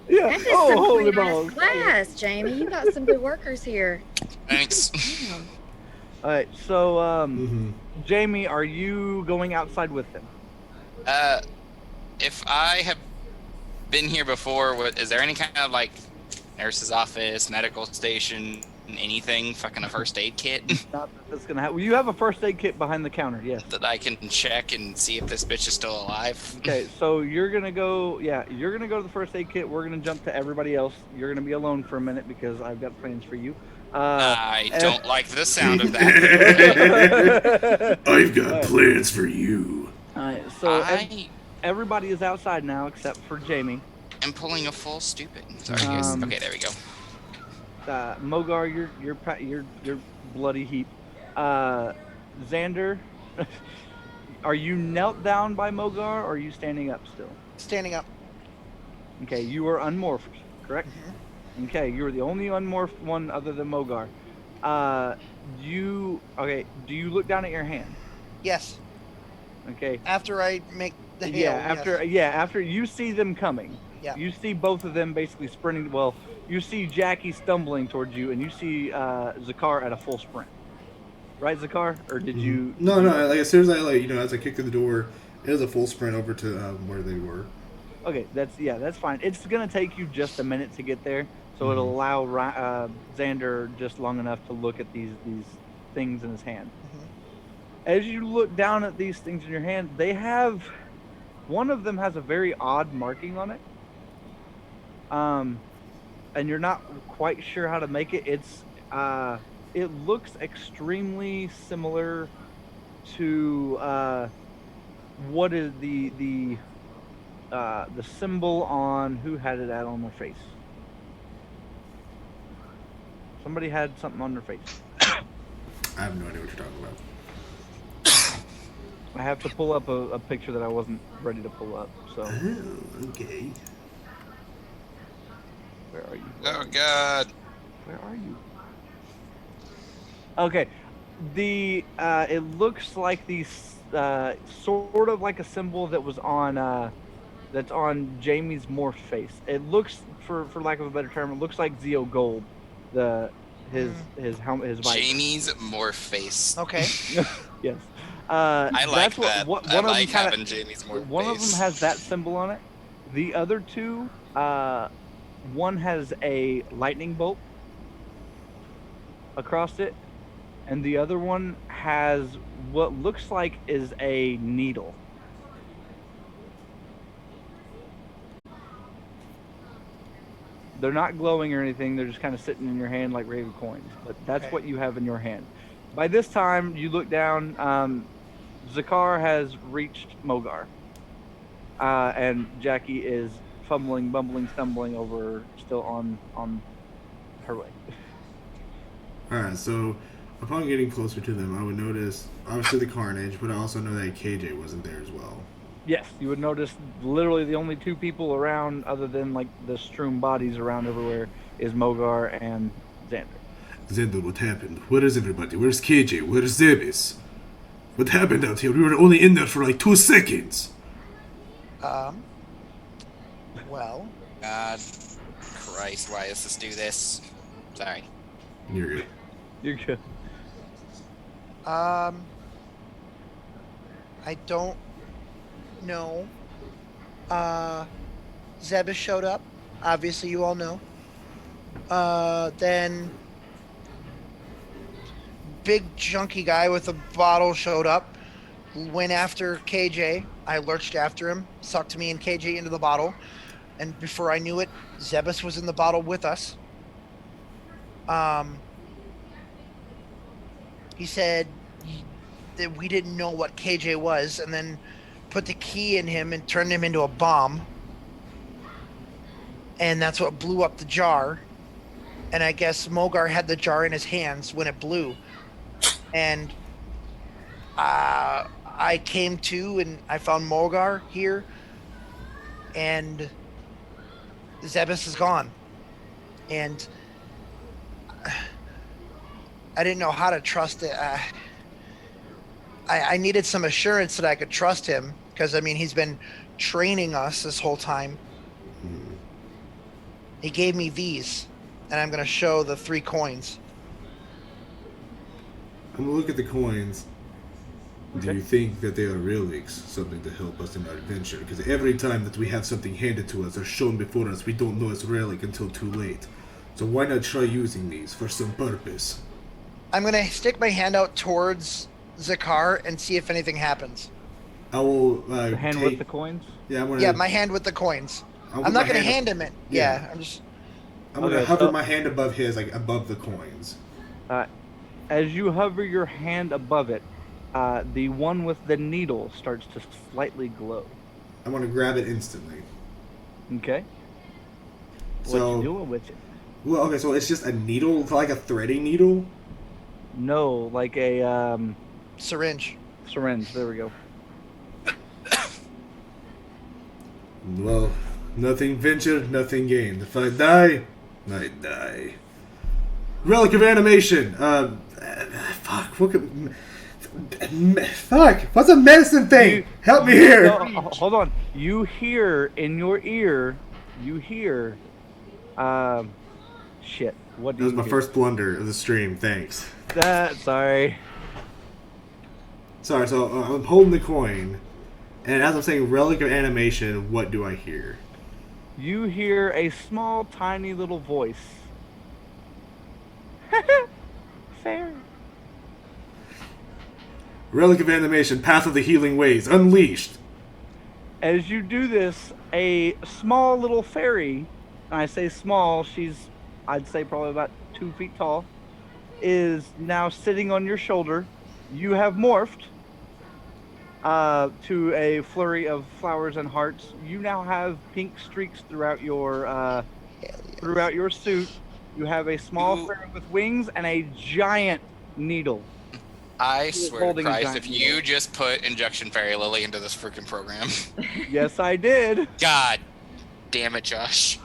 Yeah. That is Oh, some holy clean-ass balls. glass, Jamie. You got some good workers here. Thanks. Damn. All right, so Jamie, are you going outside with them? If I have been here before, is there any kind of like nurse's office, medical station, anything, fucking a first aid kit Not that that's gonna happen. You have a first aid kit behind the counter, yes. that I can check and see if this bitch is still alive? Okay, so you're gonna go. Yeah, you're gonna go to the first aid kit. We're gonna jump to everybody else. You're gonna be alone for a minute because I've got plans for you. I don't like the sound of that. I've got plans for you. All right, so I everybody is outside now except for Jamie. am pulling a full stupid. Sorry, guys. Okay, there we go. Mogar, you're bloody heap. Xander, are you knelt down by Mogar or are you standing up still? Standing up. Okay, you are unmorphed, correct? Okay, you're the only unmorphed one other than Mogar. Do you look down at your hand? Yes. Okay. After I make the hail. After you see them coming. Yeah. You see both of them basically sprinting. Well, you see Jackie stumbling towards you, and you see Zakar at a full sprint. Right, Zakar? Or did you? No. Like as soon as I as I kicked through the door, it was a full sprint over to where they were. Okay, that's fine. It's gonna take you just a minute to get there, so it'll allow Xander just long enough to look at these things in his hand. As you look down at these things in your hand, one of them has a very odd marking on it. And you're not quite sure how to make it. It looks extremely similar to what is the symbol on who had it on their face. Somebody had something on their face. I have no idea what you're talking about. I have to pull up a picture that I wasn't ready to pull up. So Oh, okay. where are you? Oh god. Where are you? Okay, it looks like the sort of like a symbol that was on that's on Jamie's morph face. It looks, for lack of a better term, it looks like Zeo Gold, his helmet, his visor. Jamie's morph face. Okay. Yes. I like that's what, that. One I of like them kinda, having Jamie's morph one face. of them has that symbol on it. The other two, one has a lightning bolt across it, and the other one has what looks like is a needle. They're not glowing or anything. They're just kind of sitting in your hand like regular coins. But that's Okay. what you have in your hand. By this time, you look down. Zakar has reached Mogar. And Jackie is fumbling, bumbling, stumbling over, still on her way. Alright, so upon getting closer to them, I would notice, obviously, the carnage, but I also know that KJ wasn't there as well. Yes, you would notice literally the only two people around, other than like the strewn bodies around everywhere, is Mogar and Xander. Xander, what happened? Where is everybody? Where's KJ? Where's Zebis? What happened out here? We were only in there for like 2 seconds. Well, God Christ, why does this do this? Sorry. You're good. You're good. I don't know. Zebus showed up. Obviously, you all know. Then big junky guy with a bottle showed up. Went after KJ. I lurched after him, sucked me and KJ into the bottle, and before I knew it, Zebus was in the bottle with us. He said that we didn't know what KJ was, and then put the key in him and turned him into a bomb. And that's what blew up the jar. And I guess Mogar had the jar in his hands when it blew. And I came to and I found Mogar here. And Zebus is gone. And I didn't know how to trust it. I needed some assurance that I could trust him. Because, I mean, he's been training us this whole time. He gave me these. And I'm going to show the 3 coins. I'm gonna look at the coins. Do Okay. you think that they are relics, something to help us in our adventure? Because every time that we have something handed to us or shown before us, we don't know it's a relic until too late. So why not try using these for some purpose? I'm going to stick my hand out towards Zakar and see if anything happens. I will The hand take... with the coins? Yeah, I'm gonna... Yeah, my hand with the coins. I'll I'm put not my going to hand up- him it. Yeah. Yeah, I'm just... I'm gonna Okay, hover so- my hand above his, like above the coins. As you hover your hand above it, the one with the needle starts to slightly glow. I want to grab it instantly. Okay? What So, you doing with it? well, okay, so it's just a needle, like a threading needle. No, like a Syringe. syringe. There we go. Well, nothing ventured, nothing gained. If I die, I die. Relic of animation. Fuck. What could... Fuck. What's a medicine thing? Help me here. No, hold on. You hear in your ear. You hear. Shit. What do That was you my hear? first blunder of the stream. Thanks. Sorry. Sorry. So I'm holding the coin, and as I'm saying, relic of animation. What do I hear? You hear a small, tiny little voice. Fair. Relic of animation. Path of the healing ways. Unleashed. As you do this, a small little fairy, and I say small, she's, I'd say probably about 2 feet tall, is now sitting on your shoulder. You have morphed to a flurry of flowers and hearts. You now have pink streaks throughout your suit. You have a small Ooh. fairy with wings and a giant needle I swear to holding a Christ, giant if you just put Injection Fairy Lily into this freaking program. Yes, I did. God damn it, Josh.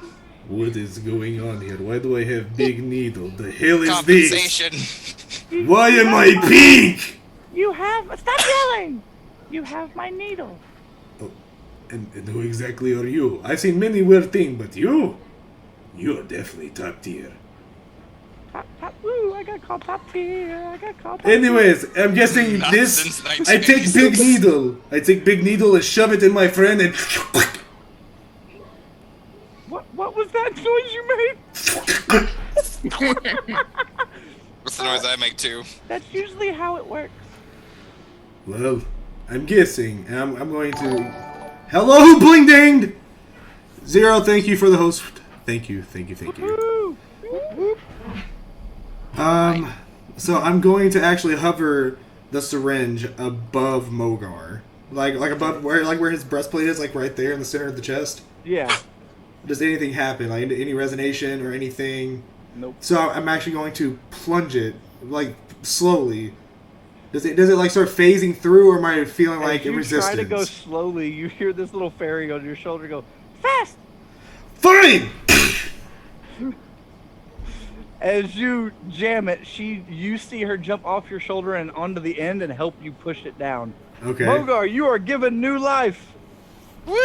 What is going on here? Why do I have big needle? The hell is this? Compensation. Why am I pink? You have. Stop yelling! You have my needle. Oh, and who exactly are you? I've seen many weird things, but you're definitely top tier. Ooh, I got called top tier. I got called top Anyways, I'm guessing Not this. since I take big 1986. needle. I take big needle and shove it in my friend and. What was that noise you made? What's the noise I make too? That's usually how it works. Well, I'm guessing, and I'm going to. Hello, bling dinged. Zero, thank you for the host. Thank you. Woo! So I'm going to actually hover the syringe above Mogar, like above where his breastplate is, like right there in the center of the chest. Yeah. Does anything happen? Like any resonation or anything? Nope. So I'm actually going to plunge it, like slowly. Does it like start phasing through, or am I feeling like As you resistance? try to go slowly, you hear this little fairy on your shoulder go, Fast! Fine. as you jam it, you see her jump off your shoulder and onto the end and help you push it down. Okay. Mogar, you are given new life. Woo!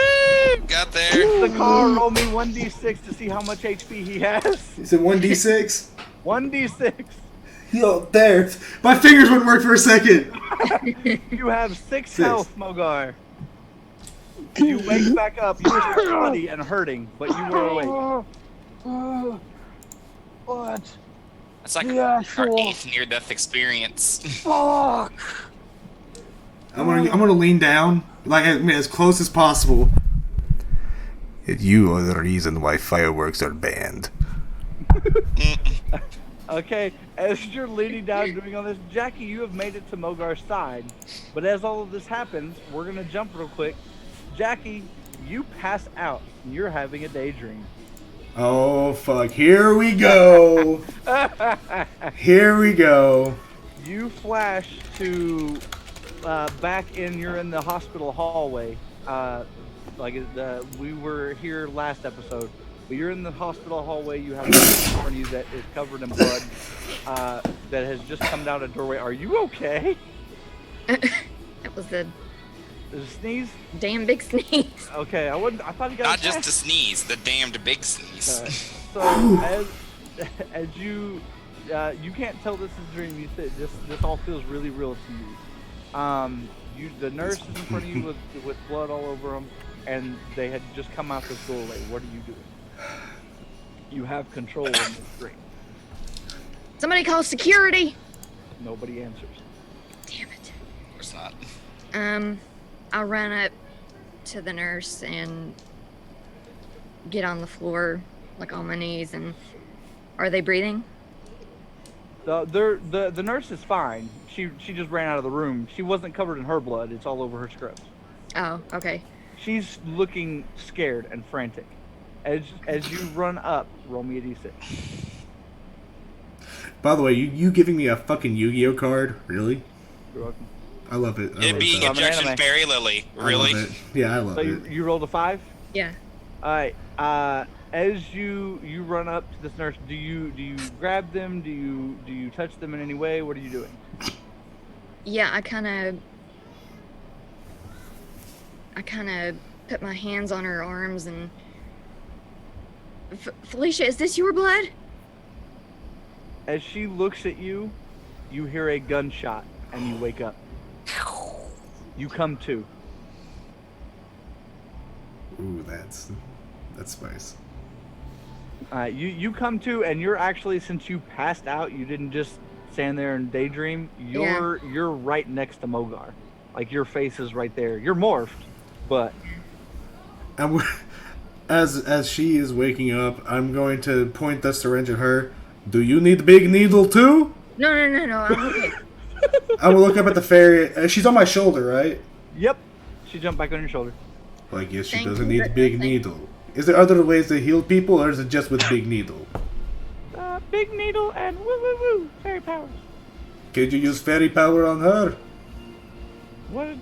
Got there. The car roll me 1d6 to see how much HP he has. Is it 1d6? 1d6. Yo, there. My fingers wouldn't work for a second. You have 6 health, Mogar. You wake back up. You were bloody and hurting, but you were awake. What? That's like Yeah, our sure. 8th near-death experience. Fuck. I'm gonna lean down, like as close as possible. You are the reason why fireworks are banned. Okay, as you're leaning down doing all this, Jackie, you have made it to Mogar's side. But as all of this happens, we're going to jump real quick. Jackie, you pass out. And you're having a daydream. Oh fuck! Here we go. Here we go. You flash to you're in the hospital hallway. We were here last episode. But you're in the hospital hallway. You have a person in front of you that is covered in blood, that has just come down a doorway. Are you okay? That was a Is it a sneeze? damn big sneeze. Okay, I thought you got Not just a sneeze, the damned big sneeze. So as you you can't tell this is a dream. You said this all feels really real to you. The nurse is in front of you with blood all over them, and they had just come out this doorway. What are you doing? You have control in this dream. Somebody call security. Nobody answers. Damn it. Of course not. I'll run up to the nurse and get on the floor, like on my knees, and are they breathing? The nurse is fine. She just ran out of the room. She wasn't covered in her blood. It's all over her scrubs. Oh, okay. She's looking scared and frantic. As you run up, roll me a d6. By the way, you giving me a fucking Yu-Gi-Oh card? Really? You're welcome. I love it. It being I'm an Injection anime. Fairy Lily. Really? I love it. Yeah, I love So it. you rolled a 5? Yeah. All right. As you run up to this nurse, do you grab them? Do you touch them in any way? What are you doing? Yeah, I kind of put my hands on her arms and Felicia, is this your blood? As she looks at you, you hear a gunshot and you wake up. You come to. Ooh, that's spice. You come to, and you're actually, since you passed out, you didn't just stand there and daydream. You're right next to Mogar, like your face is right there. You're morphed, but And as she is waking up, I'm going to point the syringe at her. Do you need the big needle too? No, I'm okay. I will look up at the fairy. She's on my shoulder, right? yep, she jumped back on your shoulder. Well, I guess she Thank doesn't you. need the big needle. Is there other ways to heal people, or is it just with big needle? Big needle and woo woo woo. Fairy powers. Could you use fairy power on her? What?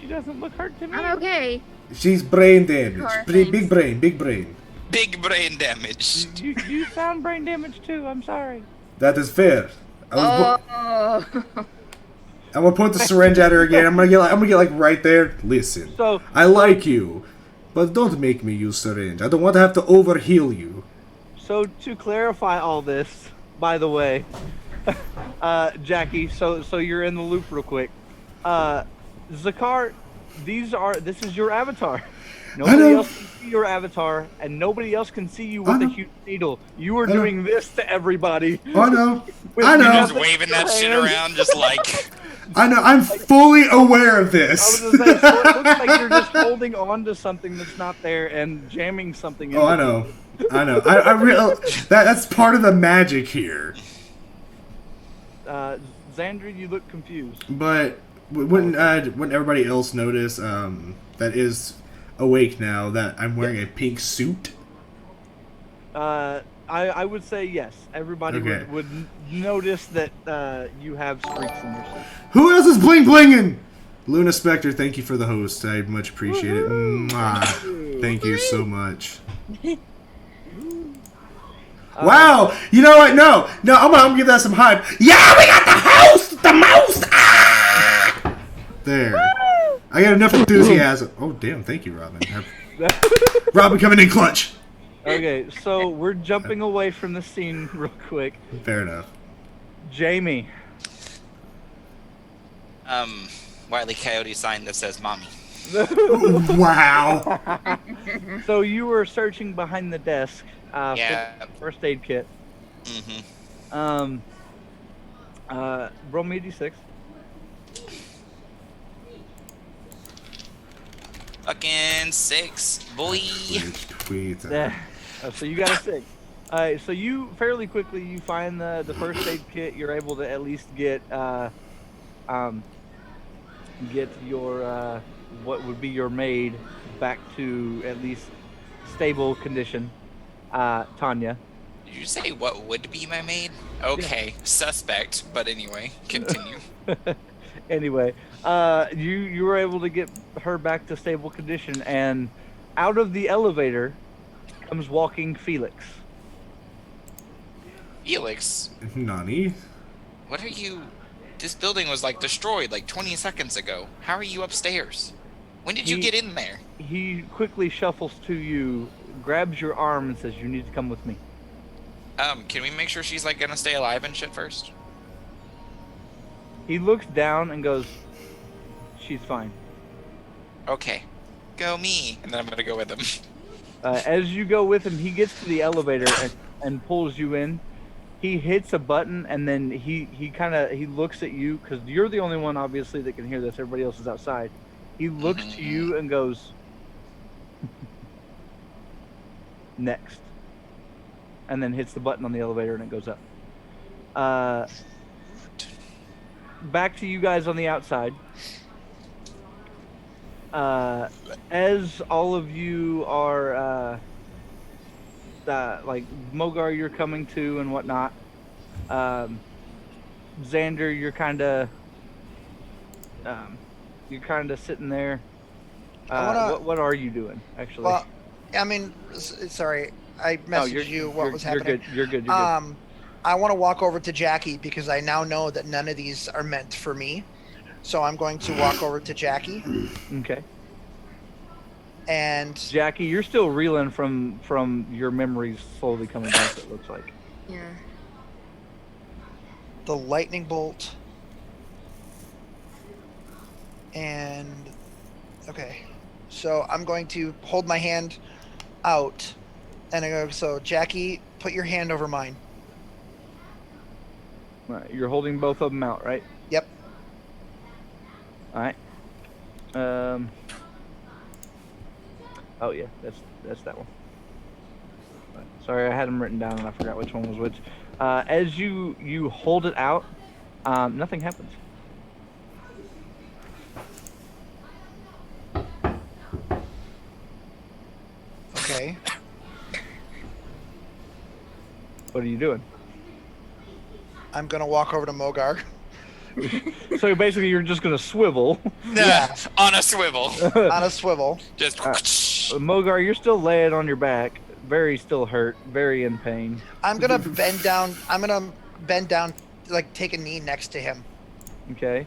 She doesn't look hurt to me. I'm okay. She's brain damage. Car, Big thanks. brain, big brain. Big brain damage. You sound brain damaged too. I'm sorry. That is fair. Oh. I'm gonna point the syringe at her again. I'm gonna get like right there. Listen, So- I like you, but don't make me use syringe. I don't want to have to overheal you. So to clarify all this, by the way, Jackie, so you're in the loop real quick. Zakar, this is your avatar. Nobody else can see your avatar, and nobody else can see you with a huge needle. You are doing this to everybody. I know. With I know. Just waving that shit around, just like. I know. I'm fully aware of this. I was gonna say, so it looks like you're just holding on to something that's not there and jamming something in. Oh, I know. I know. I that's part of the magic here. Xandra, you look confused. But wouldn't everybody else notice that is awake now that I'm wearing a pink suit? I would say yes. Everybody Okay. would notice that you have streaks in your suit. Who else is bling blinging? Luna Spectre, thank you for the host. I much appreciate it. Mwah. Thank you so much. Wow! You know what? No, I'm gonna give that some hype. Yeah, we got the host, the most. Ah! There. I got enough enthusiasm. Oh damn! Thank you, Robin. Robin coming in clutch. Okay, so we're jumping away from the scene real quick. Fair enough. Jamie. Wile E. Coyote sign that says "Mommy." Wow. So you were searching behind the desk Yeah. for the first aid kit. Mm-hmm. Roll me a d6. Fucking 6, boy. Tweet. So you got a 6. Alright, so you fairly quickly you find the first aid kit. You're able to at least get your what would be your maid back to at least stable condition. Tanya. Did you say what would be my maid? Okay, suspect. But anyway, continue. Anyway, you were able to get her back to stable condition, and out of the elevator comes walking Felix. Felix, Nani? what are you? This building was like destroyed like 20 seconds ago. How are you upstairs? When did you get in there? He quickly shuffles to you, grabs your arm, and says, "You need to come with me." Can we make sure she's like gonna stay alive and shit first? He looks down and goes, "She's fine." Okay, go me, and then I'm gonna go with him. As you go with him, he gets to the elevator and pulls you in. He hits a button, and then he looks at you, because you're the only one obviously that can hear this. Everybody else is outside. He looks to you and goes, "Next," and then hits the button on the elevator and it goes up. Back to you guys on the outside. As all of you are like Mogar, you're coming to and whatnot. Xander, you're kind of sitting there. What are you doing actually? Well, I mean, sorry, I messaged you what was happening. You're good. I want to walk over to Jackie because I now know that none of these are meant for me. So I'm going to walk over to Jackie. Okay. And Jackie, you're still reeling from your memories slowly coming back, it looks like. Yeah. the lightning bolt. And okay, so I'm going to hold my hand out, and I go, so Jackie, put your hand over mine. Right, you're holding both of them out, right? Yep. All right. Oh yeah, that's that one. Right. Sorry, I had them written down and I forgot which one was which. As you hold it out, nothing happens. Okay. What are you doing? I'm gonna walk over to Mogar. So basically, you're just gonna swivel. Yeah. On a swivel. On a swivel. Just. Mogar, you're still laying on your back, very still hurt, very in pain. I'm gonna bend down. Like take a knee next to him, Okay.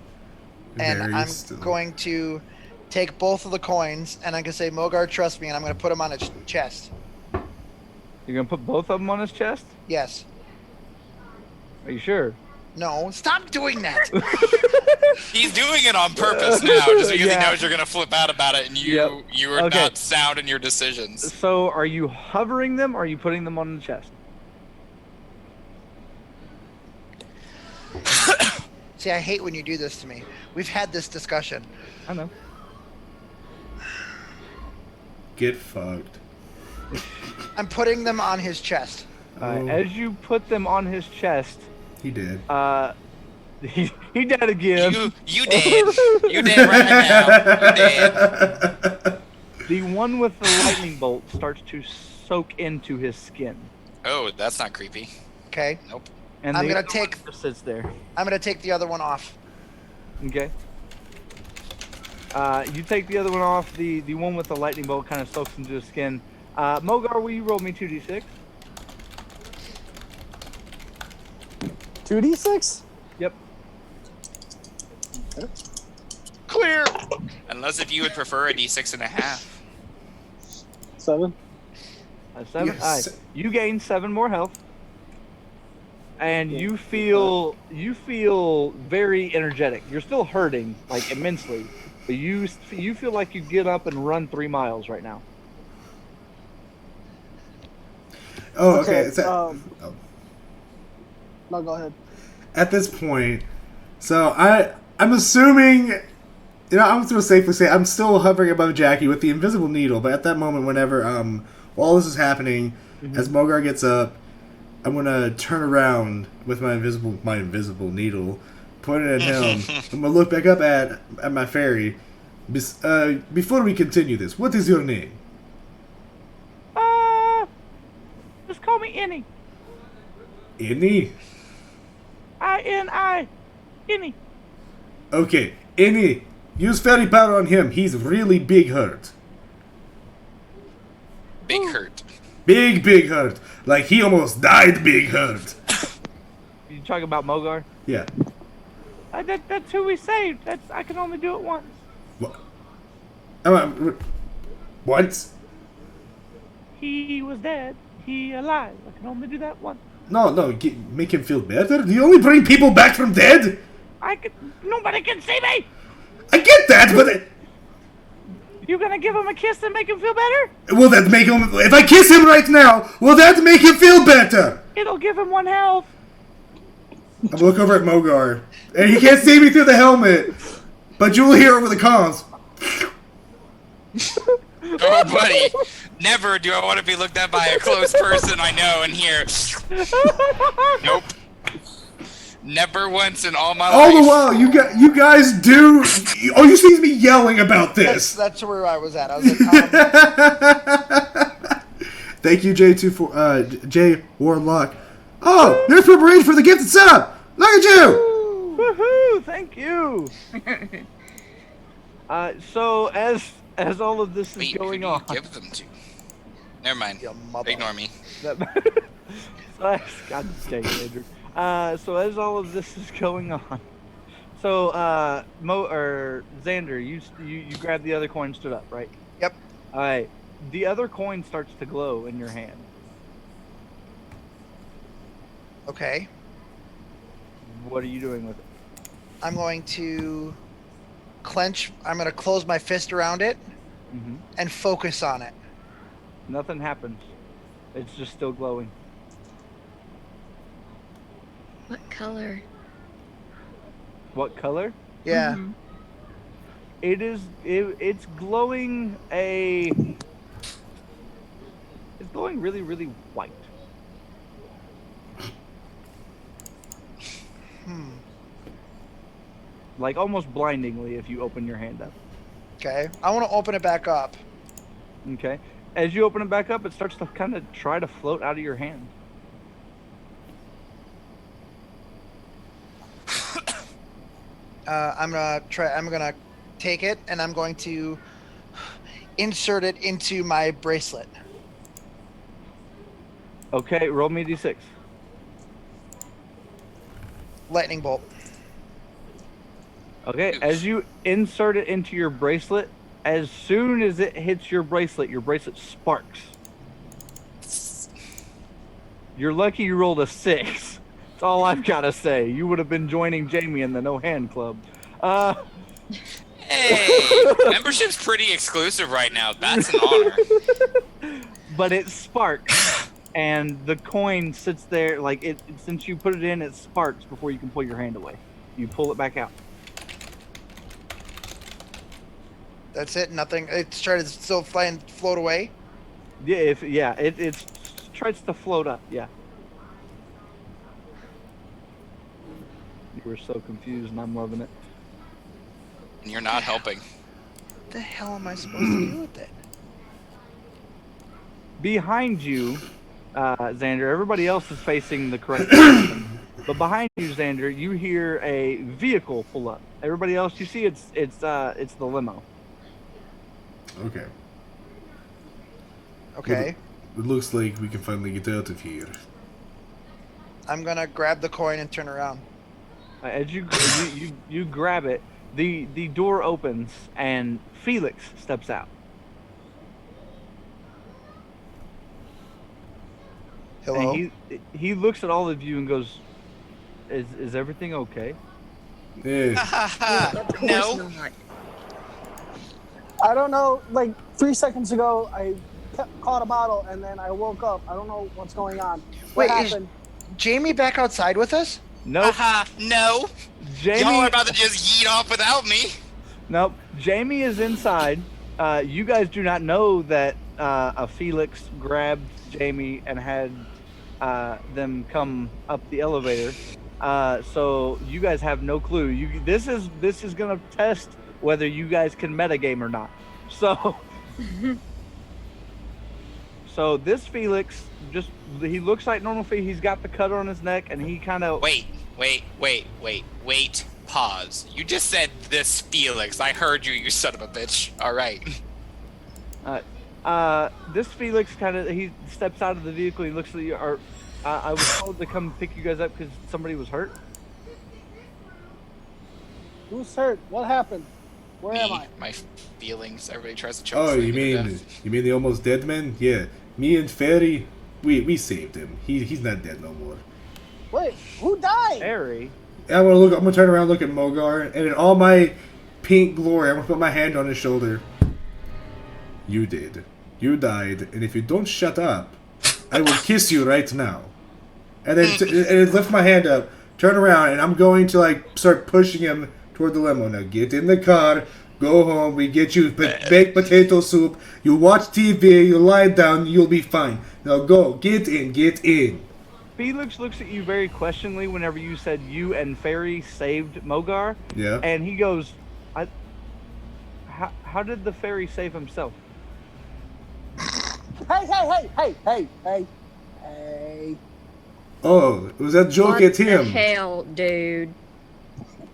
and Very I'm still. going to take both of the coins, and I'm gonna say, Mogar, trust me, and I'm gonna put them on his chest. You're gonna put both of them on his chest? Yes. Are you sure? No. Stop doing that. He's doing it on purpose now, just because Yeah. he knows you're gonna flip out about it, and you are Okay. not sound in your decisions. So, are you hovering them, or are you putting them on the chest? See, I hate when you do this to me. We've had this discussion. I know. Get fucked. I'm putting them on his chest. Oh. As you put them on his chest, He did. he dead again. You did. You did right now. You did. The one with the lightning bolt starts to soak into his skin. Oh, that's not creepy. Okay. Nope. And I'm the gonna other one take- just sits there. I'm gonna take the other one off. Okay. You take the other one off. The one with the lightning bolt kind of soaks into his skin. Mogar, will you roll me 2d6? 2d6? Yep. Clear. Unless if you would prefer a d6.5. 7. 7. Yes. Alright. You gain 7 more health. And you feel very energetic. You're still hurting like immensely, but you feel like you get up and run 3 miles right now. Oh, okay. So, No, go ahead. at this point, so I'm assuming, I'm going to safely say I'm still hovering above Jackie with the invisible needle. But at that moment, whenever while this is happening, as Mogar gets up, I'm gonna turn around with my invisible needle, point it at him. I'm gonna look back up at my fairy. Before we continue this, what is your name? Just call me Innie. Innie? I-N-I. Innie. Okay, Innie. Use fairy power on him. He's really big hurt. Big hurt. Big hurt. Like he almost died big hurt. You talking about Mogar? Yeah. That's who we saved. I can only do it once. What? What? He was dead. He alive. I can only do that once. No, make him feel better? Do you only bring people back from dead? Nobody can see me. I get that, but You gonna give him a kiss and make him feel better? will that make him... If I kiss him right now, will that make him feel better? It'll give him 1 health. I look over at Mogar, and he can't see me through the helmet, but you will hear over the comms. Oh, buddy. Never do I want to be looked at by a close person I know and hear. Nope. Never once in all my All life. the while, you guys do... Oh, you see me yelling about this. That's where I was at. I was like, Thank you, J Warlock. Oh, there's preparation for the gifted setup. Look at you. Woohoo! Thank you. So as all of this is Wait, going who do on, you give them to? Never mind. You mother- Ignore me. God dang it, Andrew. So as all of this is going on, so Xander, you grabbed the other coin, stood up, right? Yep. All right. The other coin starts to glow in your hand. okay. What are you doing with it? I'm going to clench. I'm going to close my fist around it Mm-hmm. and focus on it. Nothing happens. It's just still glowing. What color? What color? Yeah. Mhm. It's glowing It's glowing really, really white. Like almost blindingly if you open your hand up. Okay. I want to open it back up. Okay. As you open it back up, it starts to kind of try to float out of your hand. I'm gonna take it and I'm going to insert it into my bracelet. Okay, roll me a d6. Lightning bolt. Okay, as you insert it into your bracelet, as soon as it hits your bracelet sparks. You're lucky you rolled a 6. That's all I've got to say. You would have been joining Jamie in the No Hand Club. Hey, membership's pretty exclusive right now. That's an honor. But it sparks, and the coin sits there like it. Since you put it in, it sparks before you can pull your hand away. You pull it back out. That's it. Nothing. It's trying to still fly and float away. Yeah, it tries to float up. Yeah. You were so confused, and I'm loving it. And you're not helping. What the hell am I supposed to do with it? Behind you, Xander, everybody else is facing the correct direction. But behind you, Xander, you hear a vehicle pull up. Everybody else, you see it's the limo. Okay. Okay. It looks like we can finally get out of here. I'm gonna grab the coin and turn around. As you grab it, the door opens and Felix steps out. Hello. And he looks at all of you and goes, "Is everything okay?" Yeah. No. I don't know. Like 3 seconds ago, I caught a bottle and then I woke up. I don't know what's going on. What Wait, is happened? Jamie back outside with us? Nope. No. Jamie, Y'all are about to just yeet off without me. Nope. Jamie is inside. You guys do not know that Felix grabbed Jamie and had them come up the elevator. So you guys have no clue. This is gonna test whether you guys can metagame or not. So this Felix he looks like normal Felix. He's got the cut on his neck and he kind of Wait. Pause. You just said this Felix. I heard you, you son of a bitch. All right. This Felix he steps out of the vehicle. He looks at you. I was told to come pick you guys up because somebody was hurt. Who's hurt? What happened? Where am I? My feelings. Everybody tries to choke. Oh, me you to mean death. the almost dead man? Yeah. Me and Ferry, we saved him. He's not dead no more. Wait, who died? Harry. I'm gonna turn around, look at Mogar, and in all my pink glory, I'm gonna put my hand on his shoulder. You did. You died, and if you don't shut up, I will kiss you right now. And then lift my hand up, turn around, and I'm going to start pushing him toward the limo. Now get in the car, go home. We get you baked potato soup. You watch TV. You lie down. You'll be fine. Now go. Get in. Felix looks at you very questioningly whenever you said you and Ferry saved Mogar. Yeah. And he goes, how did the Ferry save himself? Hey. Oh, was that joke What at the him? hell, dude?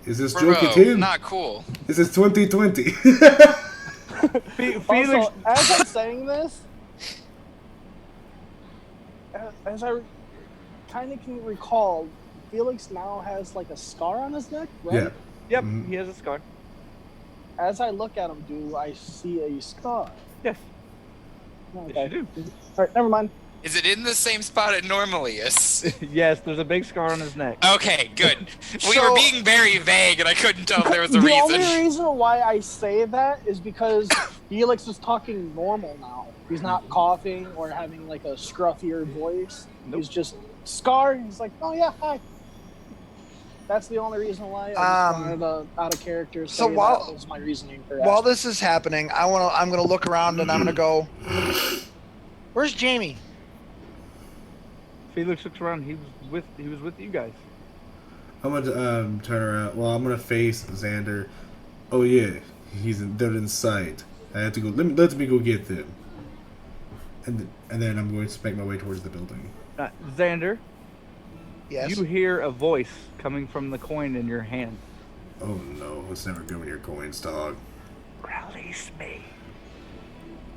Is this Bro, joke at him? not cool. This is 2020. Felix, Also, as I'm saying this, as I kind of can recall, Felix now has like a scar on his neck, right? Yeah. yep, Mhm. he has a scar. As I look at him, do I see a scar? Yes, Okay. yes you do. All right, never mind. Is it in the same spot it normally is? Yes, there's a big scar on his neck. Okay, good. We So- were being very vague, and I couldn't tell if there was a The reason. only reason why I say that is because Felix is talking normal now. He's not coughing or having like a scruffier voice. Nope. He's just scarred. He's like, oh yeah, hi. That's the only reason why I just wanted to, out of character. So say while- that was my reasoning for While asking. this is happening, I'm gonna look around and I'm gonna go. Where's Jamie? Felix looks around. He was with you guys. I'm gonna turn around. Well, I'm gonna face Xander. Oh yeah, they're inside. I have to go. Let me go get them. And then I'm going to make my way towards the building. Xander, Yes. you hear a voice coming from the coin in your hand. Oh no, it's never good when you're coins, dog. Release me.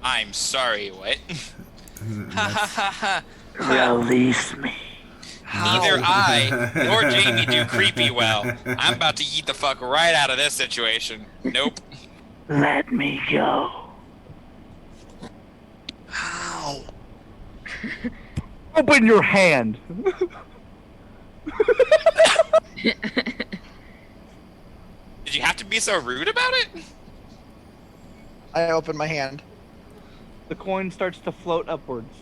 I'm sorry, what? That's- Release me. Neither I nor Jamie do creepy well. I'm about to eat the fuck right out of this situation. Nope. Let me go. How? Open your hand. Did you have to be so rude about it? I open my hand. The coin starts to float upwards.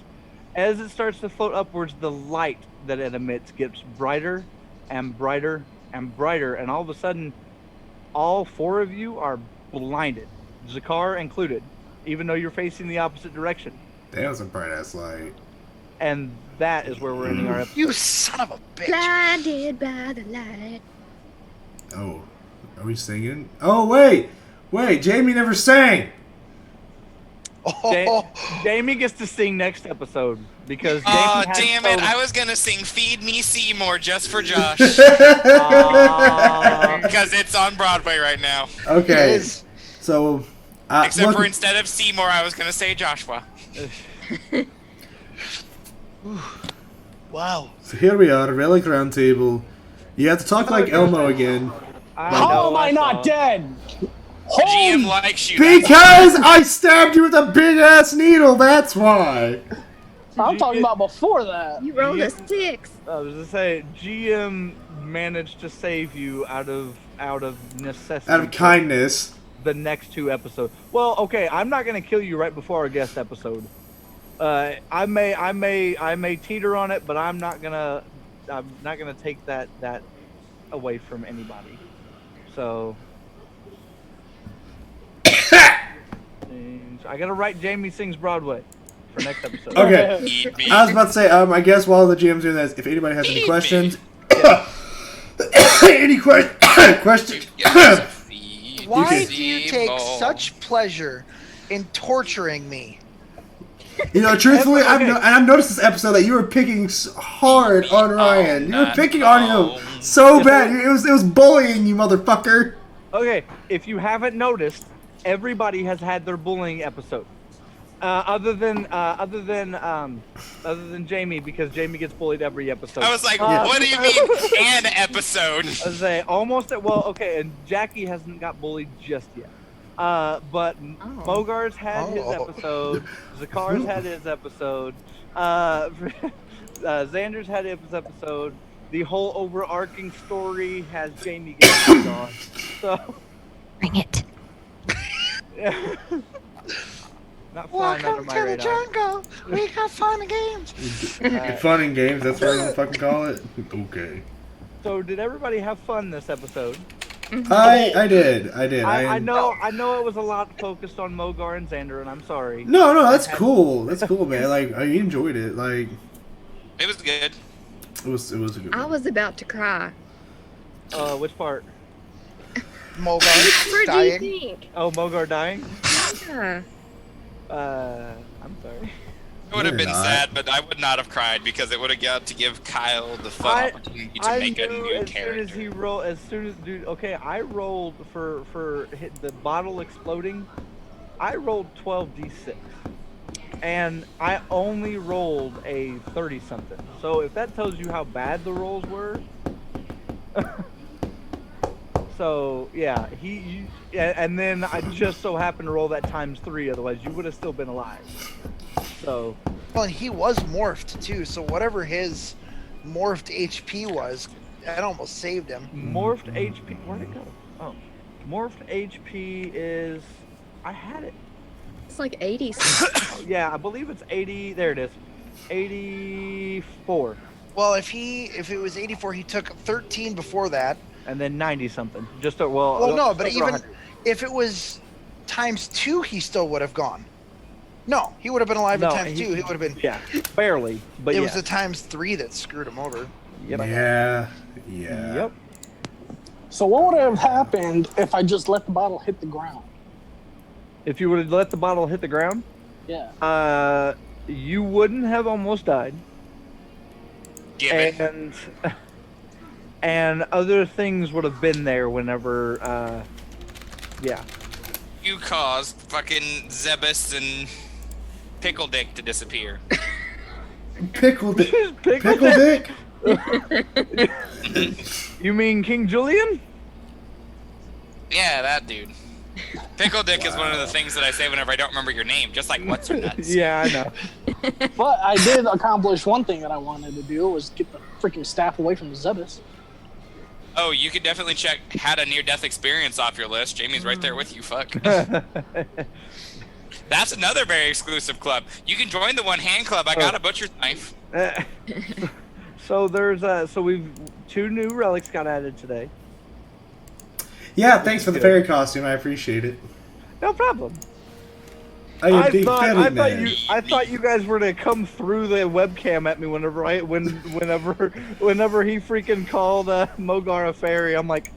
As it starts to float upwards, the light that it emits gets brighter and brighter and brighter, and all of a sudden, all four of you are blinded, Zakar included, even though you're facing the opposite direction. That was a bright ass light. And that is where we're ending our episode. You son of a bitch. Blinded by the light. Oh, are we singing? Oh wait, Jamie never sang. Oh, Jamie gets to sing next episode because Jamie Oh, has damn it. total- I was gonna sing Feed Me Seymour just for Josh. Aw. Because it's on Broadway right now. Okay, it is. so Except look- for instead of Seymour, I was gonna say Joshua. Wow. So here we are, Relic Roundtable. You have to talk like Elmo again. How am I not dead? GM Holy likes you. Because I stabbed you with a big ass needle, that's why. I'm talking about before that. You rolled a 6. I was gonna say GM managed to save you out of necessity. Out of kindness. The next two episodes. Well, okay, I'm not gonna kill you right before our guest episode. I may teeter on it, but I'm not gonna take that away from anybody. So I gotta write Jamie Sings Broadway for next episode. Okay. Eat me. I was about to say, I guess while the GM's doing this, if anybody has any Eat me. questions, any questions, Feed Why me do you take Seymour. such pleasure in torturing me? you know, truthfully, Okay. I've noticed this episode that you were picking hard on Ryan. You were not picking on him all. so bad. It was bullying you, motherfucker. Okay, if you haven't noticed, everybody has had their bullying episode. Other than Jamie, because Jamie gets bullied every episode. I was like, what do you mean an episode? I was say almost okay, and Jackie hasn't got bullied just yet. But Mogar's had his episode. Zakar's had his episode. Xander's had his episode. The whole overarching story has Jamie getting on. So Bring it. not flying under Welcome my to the radar. jungle. We got fun and games. Fun and games, that's what I'm gonna fucking call it? Okay. So did everybody have fun this episode? I did. I know it was a lot focused on Mogar and Xander, and I'm sorry. No, that's cool. That's cool, man. Like, I enjoyed it. Like, It was good. it was a good I one. was about to cry. Which part? Mogar Where do you dying. think? Oh, Mogar dying? Yeah. I'm sorry. It would have You're been not. sad, but I would not have cried because it would have got to give Kyle the fun opportunity to I make a knew new as soon as he character. rolled, dude. Okay, I rolled for hit the bottle exploding. I rolled 12d6, and I only rolled a 30 something. So if that tells you how bad the rolls were. So yeah, and then I just so happened to roll that times 3. Otherwise, you would have still been alive. So Well, and he was morphed too, so whatever his morphed HP was, that almost saved him. morphed HP. Where'd it go? Oh, morphed HP is. I had it. It's like 80. Yeah, I believe it's 80. There it is. 84, Well, if it was 84, he took 13 before that. and then 90 something. Just Well, no, but over even 100. if it was times 2, he still would have gone. No, he would have been alive No, at times 2. He would have been. Yeah, barely. But It yeah. was the times 3 that screwed him over. Yep. Yeah. Yep. So what would have happened if I just let the bottle hit the ground? If you would have let the bottle hit the ground, Yeah. you wouldn't have almost died. Give it. And and other things would have been there whenever. Yeah. You caused fucking Zebus and Pickle Dick to disappear. Pickle Dick. Pickle Dick. You mean King Julian? Yeah, that dude. Pickle Dick is one of the things that I say whenever I don't remember your name, just like what's her nuts. Yeah, I know. But I did accomplish one thing that I wanted to do, was get the freaking staff away from the Zebus. Oh, you could definitely check had a near-death experience off your list. Jamie's right there with you, fuck. That's another very exclusive club. You can join the one-hand club. I got a butcher's knife. So there's we've 2 new relics got added today. Yeah, thanks for the fairy costume. I appreciate it. No problem. I thought you guys were to come through the webcam at me whenever he freaking called Mogar a fairy. I'm like,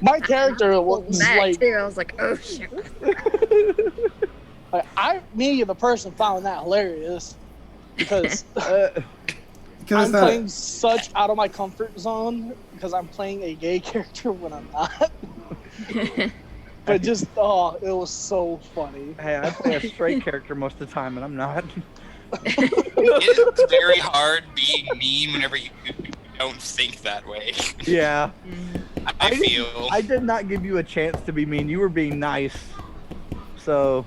My character was That like, too. I was like, oh shit. me, the person, found that hilarious because Because I'm playing such out of my comfort zone because I'm playing a gay character when I'm not. But just, it was so funny. hey, I play a straight character most of the time, and I'm not. It's very hard being mean whenever you don't think that way. Yeah. I feel. I did not give you a chance to be mean. You were being nice. So.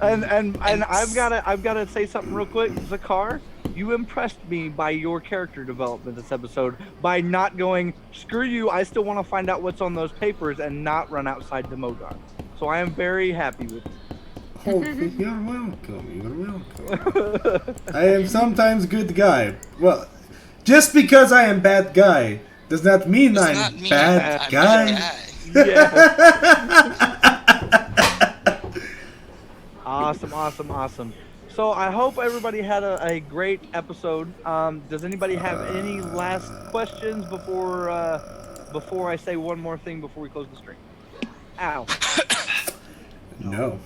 And I've gotta say something real quick. Zakar, you impressed me by your character development this episode by not going, screw you, I still want to find out what's on those papers, and not run outside the Mogar. So I am very happy with you. Oh, you're welcome. You're welcome. I am sometimes good guy. Well, just because I am bad guy does not mean I'm bad guy. Yeah. Awesome. So I hope everybody had a great episode. Does anybody have any last questions before I say one more thing before we close the stream? Ow. No.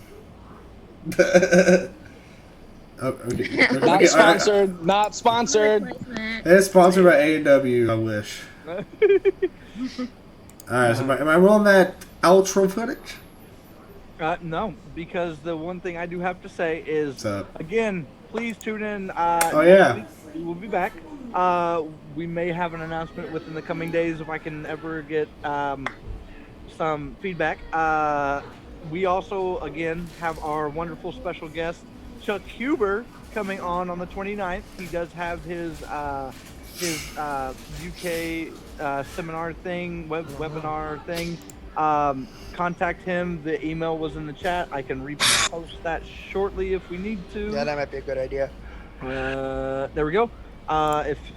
Okay. Not sponsored. Not sponsored. It's sponsored by A&W. I wish. Alright, so am I rolling that outro footage? No, because the one thing I do have to say is, again, please tune in. We'll be back. We may have an announcement within the coming days if I can ever get some feedback. We also, again, have our wonderful special guest, Chuck Huber, coming on the 29th. He does have his UK seminar thing, webinar thing. Contact him. The email was in the chat. I can repost that shortly if we need to. Yeah, that might be a good idea. There we go.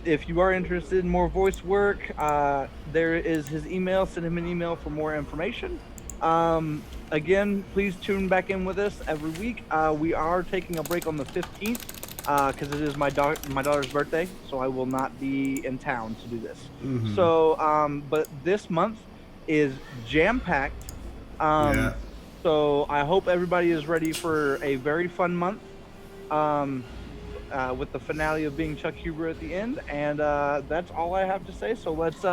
If you are interested in more voice work, there is his email. Send him an email for more information. Again, please tune back in with us every week. We are taking a break on the 15th because it is my daughter's birthday, so I will not be in town to do this. Mm-hmm. So, but this month is jam-packed. So I hope everybody is ready for a very fun month with the finale of being Chuck Huber at the end. And that's all I have to say. So let's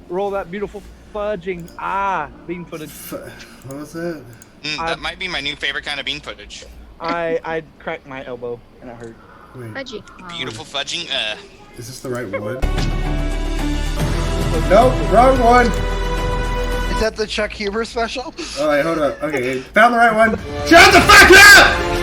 roll that beautiful fudging bean footage. What was that? That might be my new favorite kind of bean footage. I cracked my elbow and it hurt. Wait, Fudgy. Beautiful fudging. is this the right one? Nope, wrong one. Is that the Chuck Huber special? Oh, wait, hold up. Okay, found the right one. Shut the fuck up!